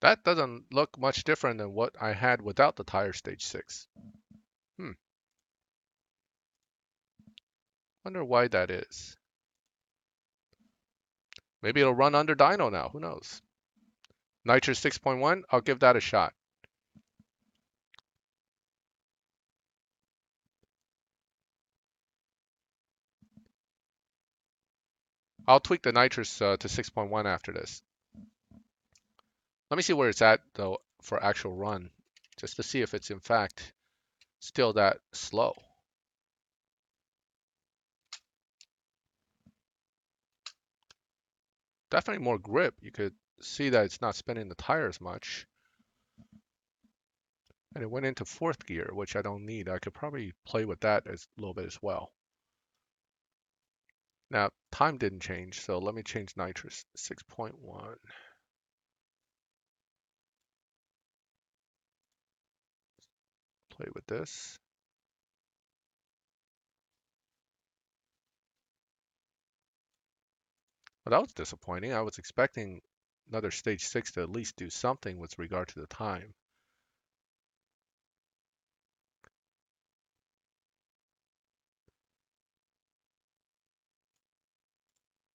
That doesn't look much different than what I had without the tire stage 6. Hmm, wonder why that is. Maybe it'll run under dyno now, who knows? Nitrous 6.1, I'll give that a shot. I'll tweak the nitrous to 6.1 after this. Let me see where it's at though for actual run, just to see if it's in fact still that slow. Definitely more grip. You could see that it's not spinning the tires much. And it went into fourth gear, which I don't need. I could probably play with that a little bit as well. Now, time didn't change, so let me change nitrous 6.1. Play with this. Well, that was disappointing. I was expecting another stage 6 to at least do something with regard to the time.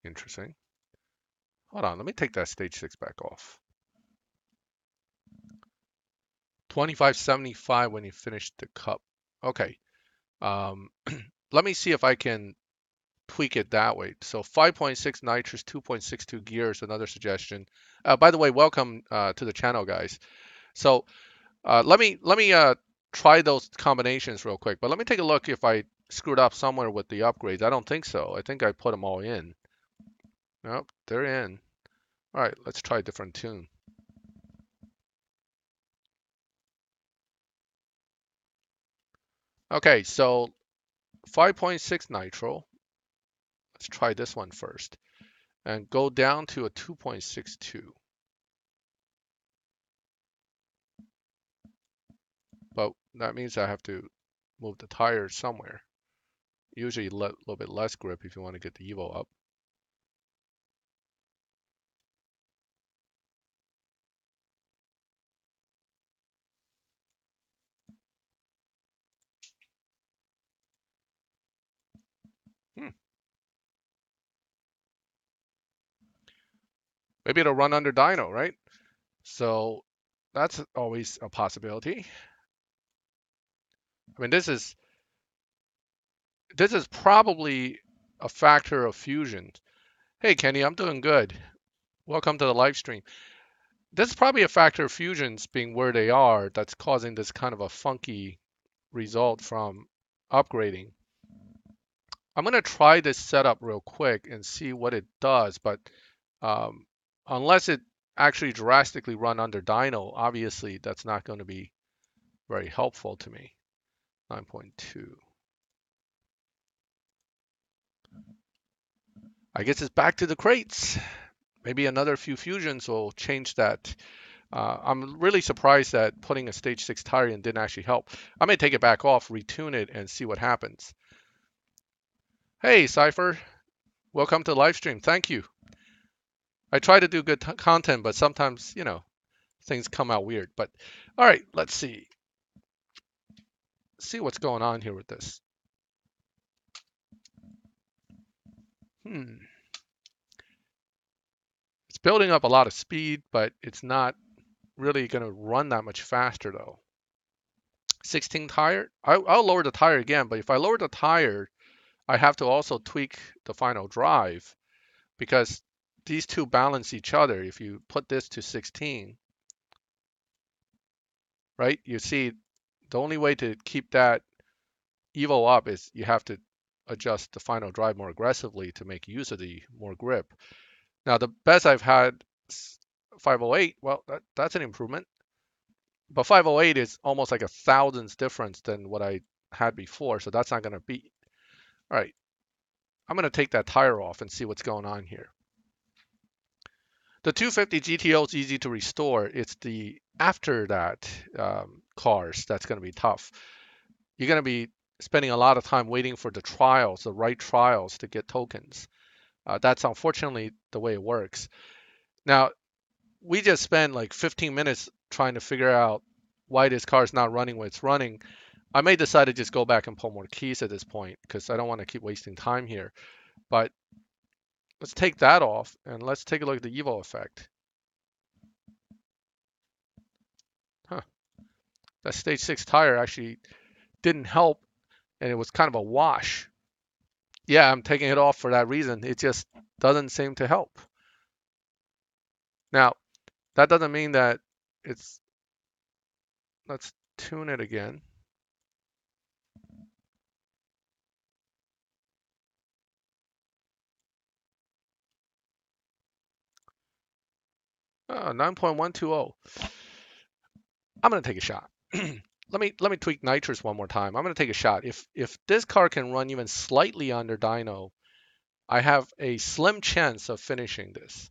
Interesting. Hold on, let me take that stage 6 back off. 2575 when you finish the cup. Okay. Let me see if I can tweak it that way. So 5.6 nitrous, 2.62 gears, another suggestion. By the way, welcome to the channel, guys. So let me try those combinations real quick. But let me take a look if I screwed up somewhere with the upgrades. I don't think so. I think I put them all in. Nope, they're in. All right, let's try a different tune. Okay, so 5.6 nitro. Let's try this one first. And go down to a 2.62. But that means I have to move the tires somewhere. Usually a little bit less grip if you want to get the Evo up. Hmm. Maybe it'll run under dyno, right? So that's always a possibility. I mean, this is probably a factor of fusion. Hey, Kenny, I'm doing good. Welcome to the live stream. This is probably a factor of fusions being where they are that's causing this kind of a funky result from upgrading. I'm going to try this setup real quick and see what it does, but um, unless it actually drastically run under dyno, obviously that's not going to be very helpful to me. 9.2. I guess it's back to the crates. Maybe another few fusions will change that. I'm really surprised that putting a stage 6 tire in didn't actually help. I may take it back off, retune it, and see what happens. Hey, Cypher. Welcome to the live stream. Thank you. I try to do good content, but sometimes, you know, things come out weird. But all right, let's see. See what's going on here with this. It's building up a lot of speed, but it's not really going to run that much faster though. 16 tire. I'll lower the tire again, but if I lower the tire, I have to also tweak the final drive because these two balance each other. If you put this to 16, right? You see, the only way to keep that evo up is you have to adjust the final drive more aggressively to make use of the more grip. Now, the best I've had 508, well, that's an improvement. But 508 is almost like a thousandths difference than what I had before, so that's not going to beat. All right, I'm going to take that tire off and see what's going on here. The 250 GTO is easy to restore. It's the after that cars that's going to be tough. You're going to be spending a lot of time waiting for the trials, the right trials to get tokens. That's unfortunately the way it works. Now, we just spent like 15 minutes trying to figure out why this car is not running when it's running. I may decide to just go back and pull more keys at this point because I don't want to keep wasting time here. But let's take that off and let's take a look at the Evo effect. Huh. That stage 6 tire actually didn't help and it was kind of a wash. Yeah, I'm taking it off for that reason. It just doesn't seem to help. Now, that doesn't mean that it's... Let's tune it again. Oh, 9.120. I'm gonna take a shot. let me tweak nitrous one more time. I'm gonna take a shot. If this car can run even slightly under dyno, I have a slim chance of finishing this.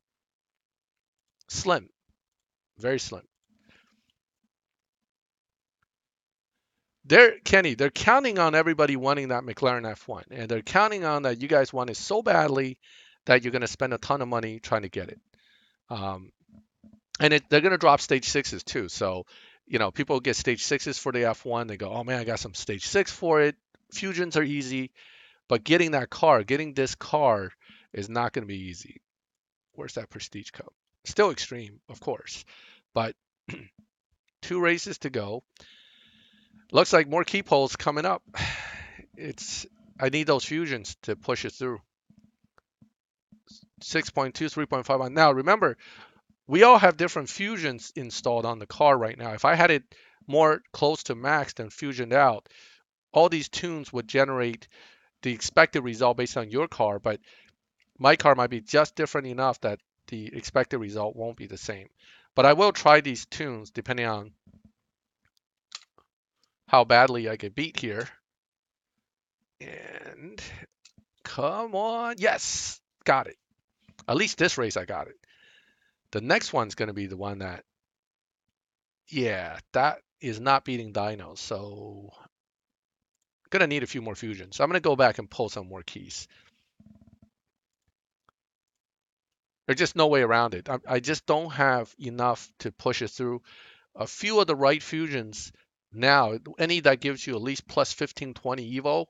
Slim, very slim. Kenny, they're counting on everybody wanting that McLaren F1, and they're counting on that you guys want it so badly that you're gonna spend a ton of money trying to get it. And they're gonna drop stage 6s too. So, you know, people get stage 6s for the F1. They go, oh man, I got some stage 6 for it. Fusions are easy, but getting this car is not going to be easy. Where's that Prestige Cup? Still extreme, of course, but 2 races to go. Looks like more key polls coming up. I need those fusions to push it through. 6.2, 3.5. Now remember, we all have different fusions installed on the car right now. If I had it more close to max than fusioned out, all these tunes would generate the expected result based on your car, but my car might be just different enough that the expected result won't be the same. But I will try these tunes depending on how badly I get beat here. And come on. Yes, got it. At least this race I got it. The next one's going to be the one that, yeah, that is not beating dynos. So I'm going to need a few more fusions. I'm going to go back and pull some more keys. There's just no way around it. I just don't have enough to push it through. A few of the right fusions now, any that gives you at least plus 15, 20 Evo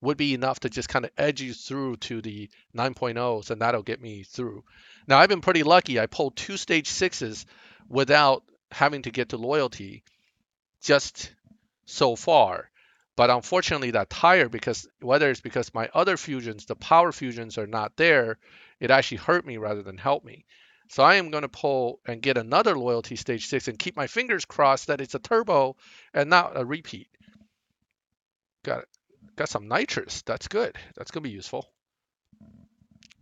would be enough to just kind of edge you through to the 9.0s, and that'll get me through. Now, I've been pretty lucky. I pulled 2 stage 6s without having to get to loyalty just so far. But unfortunately, that tire, because whether it's because my other fusions, the power fusions are not there, it actually hurt me rather than help me. So I am going to pull and get another loyalty stage 6 and keep my fingers crossed that it's a turbo and not a repeat. Got some nitrous. That's good. That's going to be useful.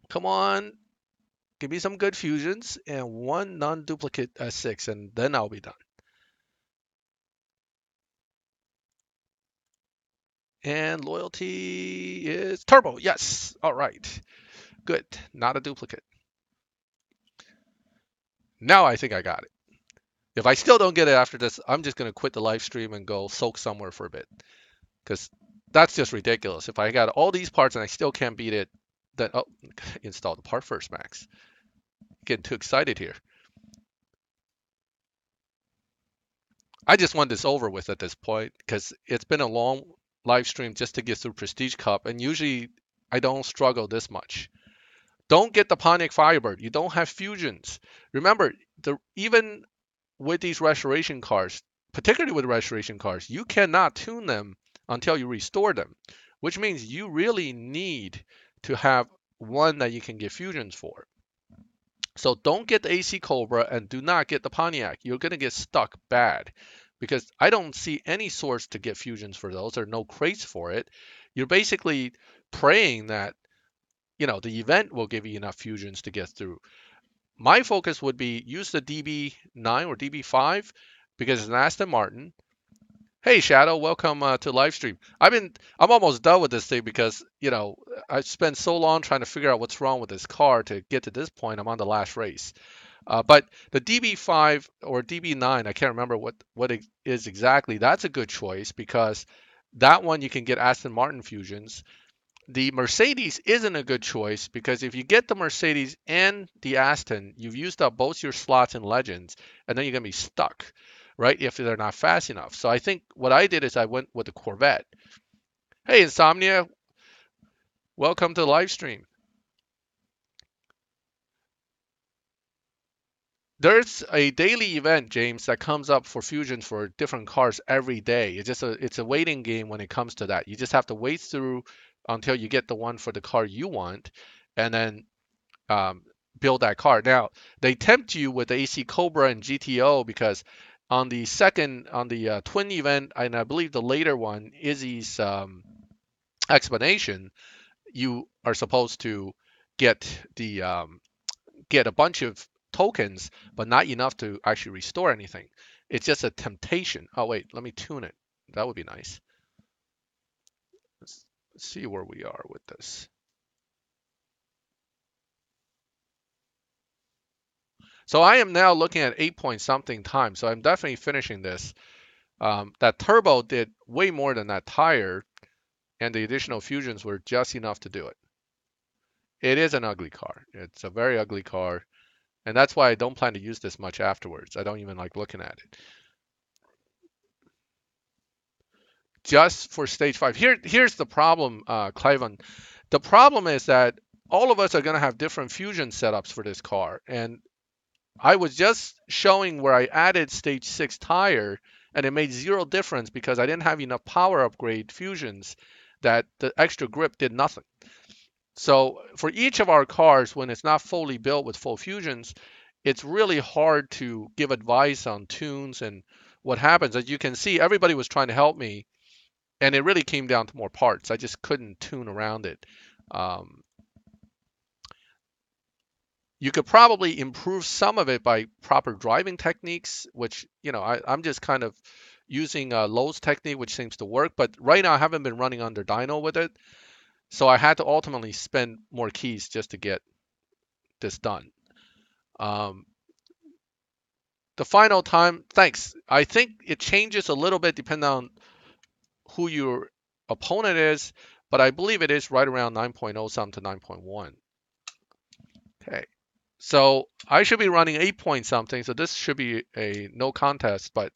Come on. Give me some good fusions and 1 non-duplicate S6, and then I'll be done. And loyalty is turbo. Yes. All right. Good. Not a duplicate. Now I think I got it. If I still don't get it after this, I'm just going to quit the live stream and go soak somewhere for a bit. Because that's just ridiculous. If I got all these parts and I still can't beat it, then, oh, install the part first, Max. Getting too excited here. I just want this over with at this point because it's been a long live stream just to get through Prestige Cup, and usually I don't struggle this much. Don't get the Pontiac Firebird. You don't have fusions. Remember, even with these restoration cars, particularly with restoration cars, you cannot tune them until you restore them, which means you really need to have one that you can get fusions for. So don't get the AC Cobra and do not get the Pontiac. You're going to get stuck bad because I don't see any source to get fusions for those. There are no crates for it. You're basically praying that, the event will give you enough fusions to get through. My focus would be use the DB9 or DB5 because it's an Aston Martin. Hey Shadow, welcome to live stream. I'm almost done with this thing because I spent so long trying to figure out what's wrong with this car to get to this point. I'm on the last race. But the DB5 or DB9, I can't remember what it is exactly. That's a good choice because that one you can get Aston Martin fusions. The Mercedes isn't a good choice because if you get the Mercedes and the Aston, you've used up both your slots in Legends, and then you're going to be stuck, right? If they're not fast enough. So I think what I did is I went with the Corvette. Hey, Insomnia, welcome to the live stream. There's a daily event, James, that comes up for fusions for different cars every day. It's a waiting game when it comes to that. You just have to wait through until you get the one for the car you want, and then um, build that car. Now they tempt you with the AC Cobra and GTO because on the twin event, and I believe the later one, Izzy's explanation, you are supposed to get get a bunch of tokens, but not enough to actually restore anything. It's just a temptation. Oh wait, let me tune it. That would be nice. Let's see where we are with this. So I am now looking at 8 point something time. So I'm definitely finishing this. That turbo did way more than that tire, and the additional fusions were just enough to do it. It is an ugly car. It's a very ugly car, and that's why I don't plan to use this much afterwards. I don't even like looking at it. Just for stage 5. Here's the problem, Cliven. The problem is that all of us are going to have different fusion setups for this car, and I was just showing where I added stage 6 tire, and it made zero difference because I didn't have enough power upgrade fusions that the extra grip did nothing. So for each of our cars, when it's not fully built with full fusions, it's really hard to give advice on tunes and what happens. As you can see, everybody was trying to help me, and it really came down to more parts. I just couldn't tune around it. Um, You could probably improve some of it by proper driving techniques, which, I'm just kind of using Lowe's technique, which seems to work. But right now, I haven't been running under dyno with it. So I had to ultimately spend more keys just to get this done. Um, the final time, thanks. I think it changes a little bit depending on who your opponent is, but I believe it is right around 9.0 something to 9.1. Okay. So I should be running 8 point something, so this should be a no contest, but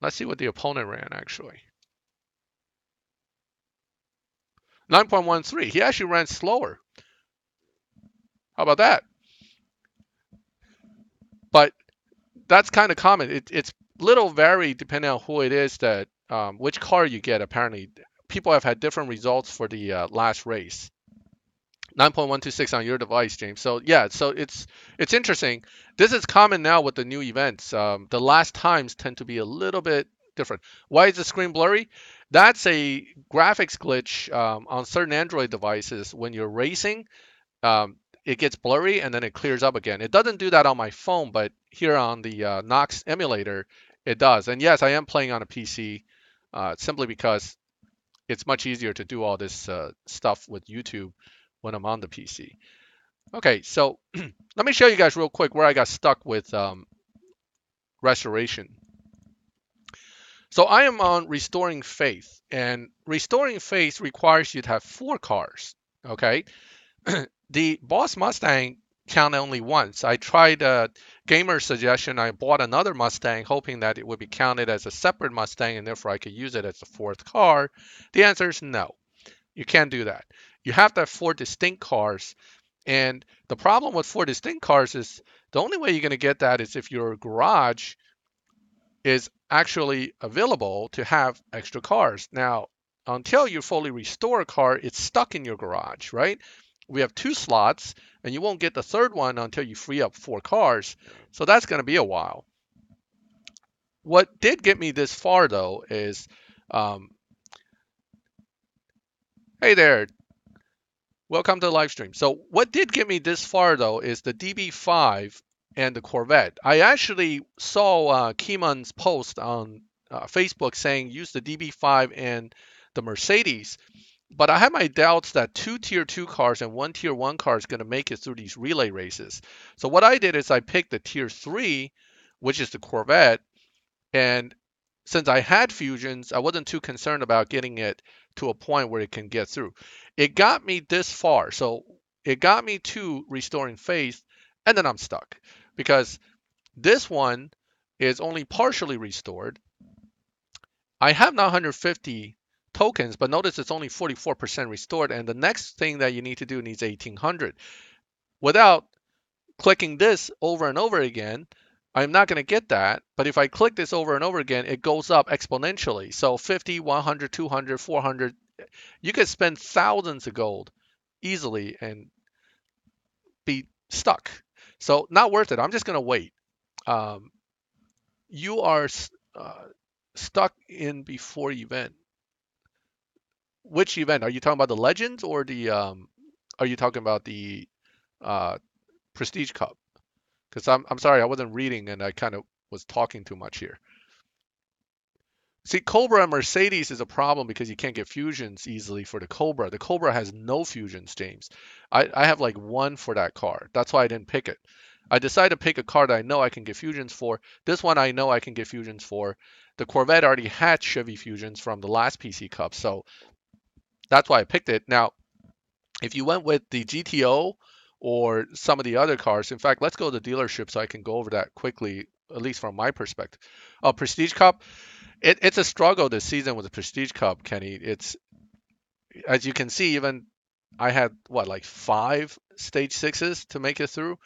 let's see what the opponent ran actually. 9.13. He actually ran slower. How about that? But that's kind of common. It's little varied depending on who it is that which car you get. Apparently, people have had different results for the last race. 9.126 on your device, James. So yeah, so it's interesting. This is common now with the new events. The last times tend to be a little bit different. Why is the screen blurry? That's a graphics glitch on certain Android devices. When you're racing, it gets blurry and then it clears up again. It doesn't do that on my phone, but here on the Knox emulator, it does. And yes, I am playing on a PC simply because it's much easier to do all this stuff with YouTube when I'm on the PC. Okay, so let me show you guys real quick where I got stuck with restoration. So I am on Restoring Faith, and Restoring Faith requires you to have 4 cars, okay? The Boss Mustang counted only once. I tried a gamer suggestion. I bought another Mustang hoping that it would be counted as a separate Mustang and therefore I could use it as a 4th car. The answer is no. You can't do that. You have to have 4 distinct cars. And the problem with 4 distinct cars is the only way you're going to get that is if your garage is actually available to have extra cars. Now, until you fully restore a car, it's stuck in your garage, right? we have 2 slots, and you won't get the third one until you free up 4 cars. So that's going to be a while. What did get me this far though is, um, hey there, welcome to the live stream. So what did get me this far though is the DB5 and the Corvette. I actually saw Keeman's post on Facebook saying use the DB5 and the Mercedes, but I have my doubts that 2 tier 2 cars and 1 tier 1 car is going to make it through these relay races. So what I did is I picked the tier 3, which is the Corvette, and since I had fusions, I wasn't too concerned about getting it to a point where it can get through. It got me this far. So it got me to restoring faith, and then I'm stuck because this one is only partially restored. I have now 150 tokens, but notice it's only 44% restored. And the next thing that you need to do needs 1800. Without clicking this over and over again, I'm not going to get that. But if I click this over and over again, it goes up exponentially. So 50, 100, 200, 400, you could spend thousands of gold easily and be stuck. So not worth it. I'm just going to wait. You are stuck in before event. Which event? Are you talking about the Legends or the are you talking about the uh, Prestige Cup? Because I'm sorry, I wasn't reading and I kind of was talking too much here. See, Cobra and Mercedes is a problem because you can't get fusions easily for the Cobra. The Cobra has no fusions, James. I have like 1 for that car. That's why I didn't pick it. I decided to pick a car that I know I can get fusions for. This one I know I can get fusions for. The Corvette already had Chevy fusions from the last PC Cup, so that's why I picked it. Now, if you went with the GTO or some of the other cars, in fact, let's go to the dealership so I can go over that quickly, at least from my perspective. Prestige Cup, it's a struggle this season with the Prestige Cup, Kenny. It's, as you can see, even I had what, like 5 stage 6s to make it through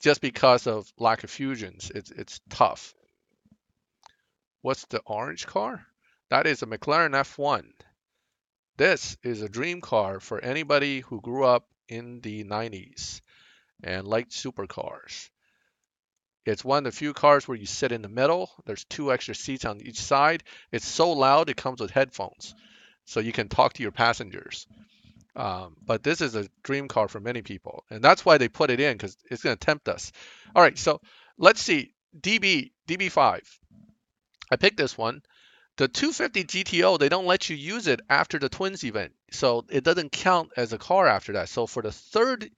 just because of lack of fusions. It's tough. What's the orange car? That is a McLaren F1. This is a dream car for anybody who grew up in the 90s and liked supercars. It's one of the few cars where you sit in the middle. There's 2 extra seats on each side. It's so loud it comes with headphones, so you can talk to your passengers. But this is a dream car for many people, and that's why they put it in, because it's going to tempt us. All right, so let's see. DB5. I picked this one. The 250 GTO, they don't let you use it after the Twins event, so it doesn't count as a car after that. So for the third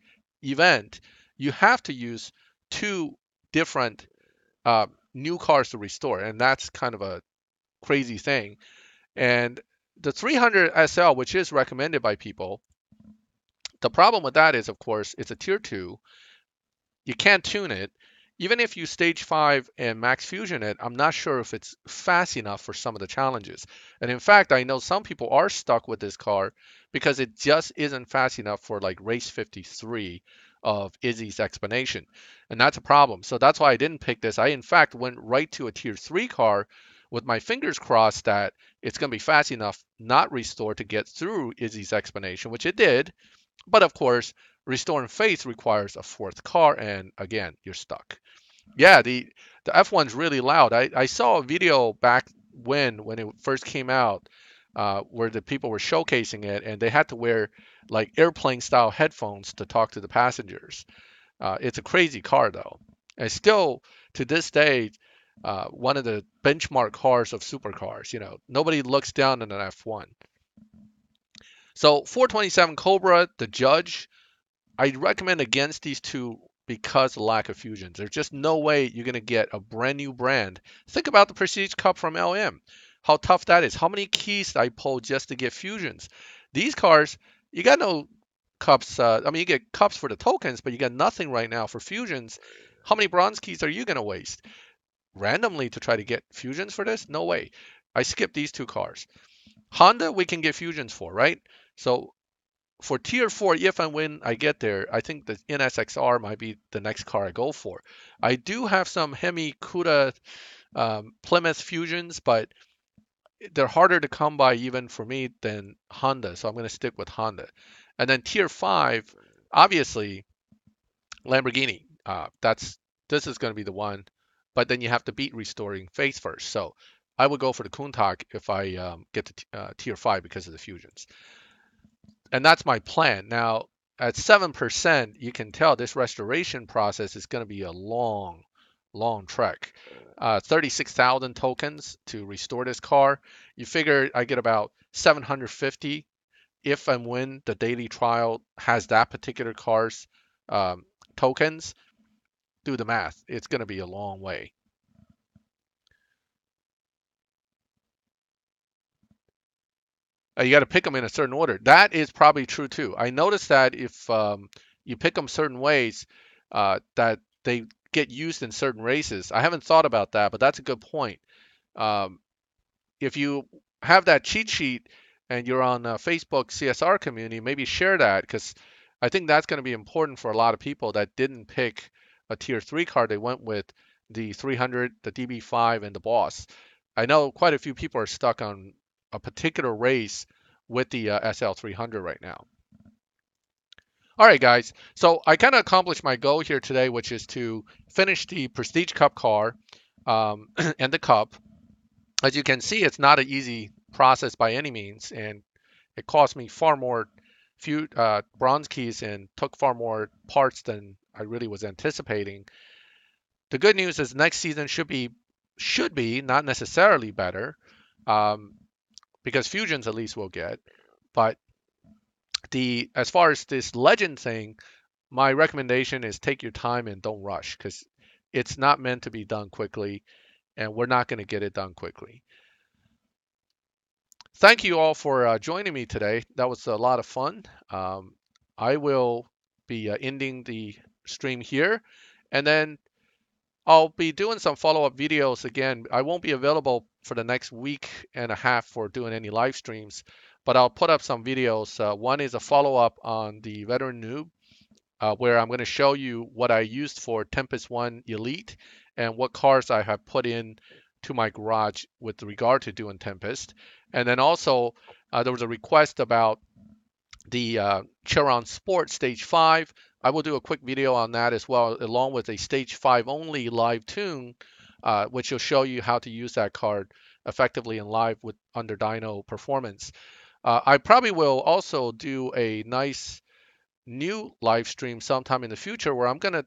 event, you have to use 2 different new cars to restore, and that's kind of a crazy thing. And the 300 SL, which is recommended by people, the problem with that is, of course, it's a tier 2. You can't tune it. Even if you stage 5 and max fusion it, I'm not sure if it's fast enough for some of the challenges. And in fact, I know some people are stuck with this car because it just isn't fast enough for like race 53 of Izzy's explanation. And that's a problem. So that's why I didn't pick this. I, in fact, went right to a tier 3 car with my fingers crossed that it's going to be fast enough, not restore, to get through Izzy's explanation, which it did. But of course, restoring faith requires a 4th car, and again, you're stuck. Yeah, the F1's really loud. I saw a video back when it first came out, where the people were showcasing it, and they had to wear like airplane style headphones to talk to the passengers. It's a crazy car though, and still to this day, one of the benchmark cars of supercars. You know, nobody looks down on an F1. So 427 Cobra, the Judge, I recommend against these 2 because of lack of fusions. There's just no way you're going to get a brand new brand. Think about the Prestige Cup from LM, how tough that is. How many keys I pulled just to get fusions? These cars, you got no cups. I mean, you get cups for the tokens, but you got nothing right now for fusions. How many bronze keys are you going to waste randomly to try to get fusions for this? No way. I skipped these 2 cars. Honda, we can get fusions for, right? So for tier 4, if and when I get there, I think the NSXR might be the next car I go for. I do have some Hemi Cuda Plymouth fusions, but they're harder to come by even for me than Honda, so I'm going to stick with Honda. And then tier 5, Obviously, Lamborghini. This is going to be the one, but then you have to beat restoring face first. So I would go for the Countach if I get to tier 5 because of the fusions, and that's my plan. Now at 7%, you can tell this restoration process is going to be a long, long trek. 36,000 tokens to restore this car. You figure I get about 750 if and when the daily trial has that particular car's um, tokens. Do the math. It's going to be a long way. You got to pick them in a certain order. That is probably true too. I noticed that if you pick them certain ways, that they get used in certain races. I haven't thought about that, but that's a good point. Um, if you have that cheat sheet and you're on Facebook CSR community, maybe share that because I think that's going to be important for a lot of people that didn't pick a tier 3 card. They went with the 300, the DB5, and the Boss. I know quite a few people are stuck on a particular race with the SL300 right now. All right, guys. So I kind of accomplished my goal here today, which is to finish the Prestige Cup car and the Cup. As you can see, it's not an easy process by any means, and it cost me far more few bronze keys and took far more parts than I really was anticipating. The good news is next season should be not necessarily better, um, because fusions at least will get. But the as far as this legend thing, my recommendation is take your time and don't rush because it's not meant to be done quickly, and we're not going to get it done quickly. Thank you all for joining me today. That was a lot of fun. I will be ending the stream here, and then I'll be doing some follow-up videos again. I won't be available for the next week and a half for doing any live streams, but I'll put up some videos. One is a follow-up on the Veteran Noob, where I'm going to show you what I used for Tempest 1 Elite and what cars I have put in to my garage with regard to doing Tempest. And then also, there was a request about the Chiron Sport Stage 5. I will do a quick video on that as well, along with a Stage 5 only live tune, which will show you how to use that card effectively in live with under dyno performance. I probably will also do a nice new live stream sometime in the future where I'm going to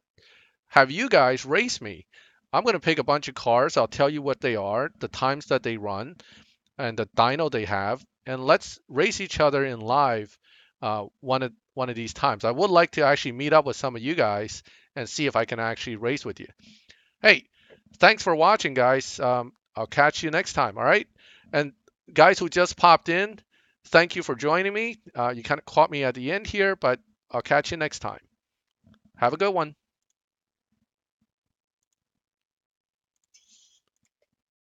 have you guys race me. I'm going to pick a bunch of cars. I'll tell you what they are, the times that they run, and the dyno they have, and let's race each other in live one of these times. I would like to actually meet up with some of you guys and see if I can actually race with you. Hey, thanks for watching, guys. I'll catch you next time. All right, and guys who just popped in, thank you for joining me. You kind of caught me at the end here, but I'll catch you next time. Have a good one.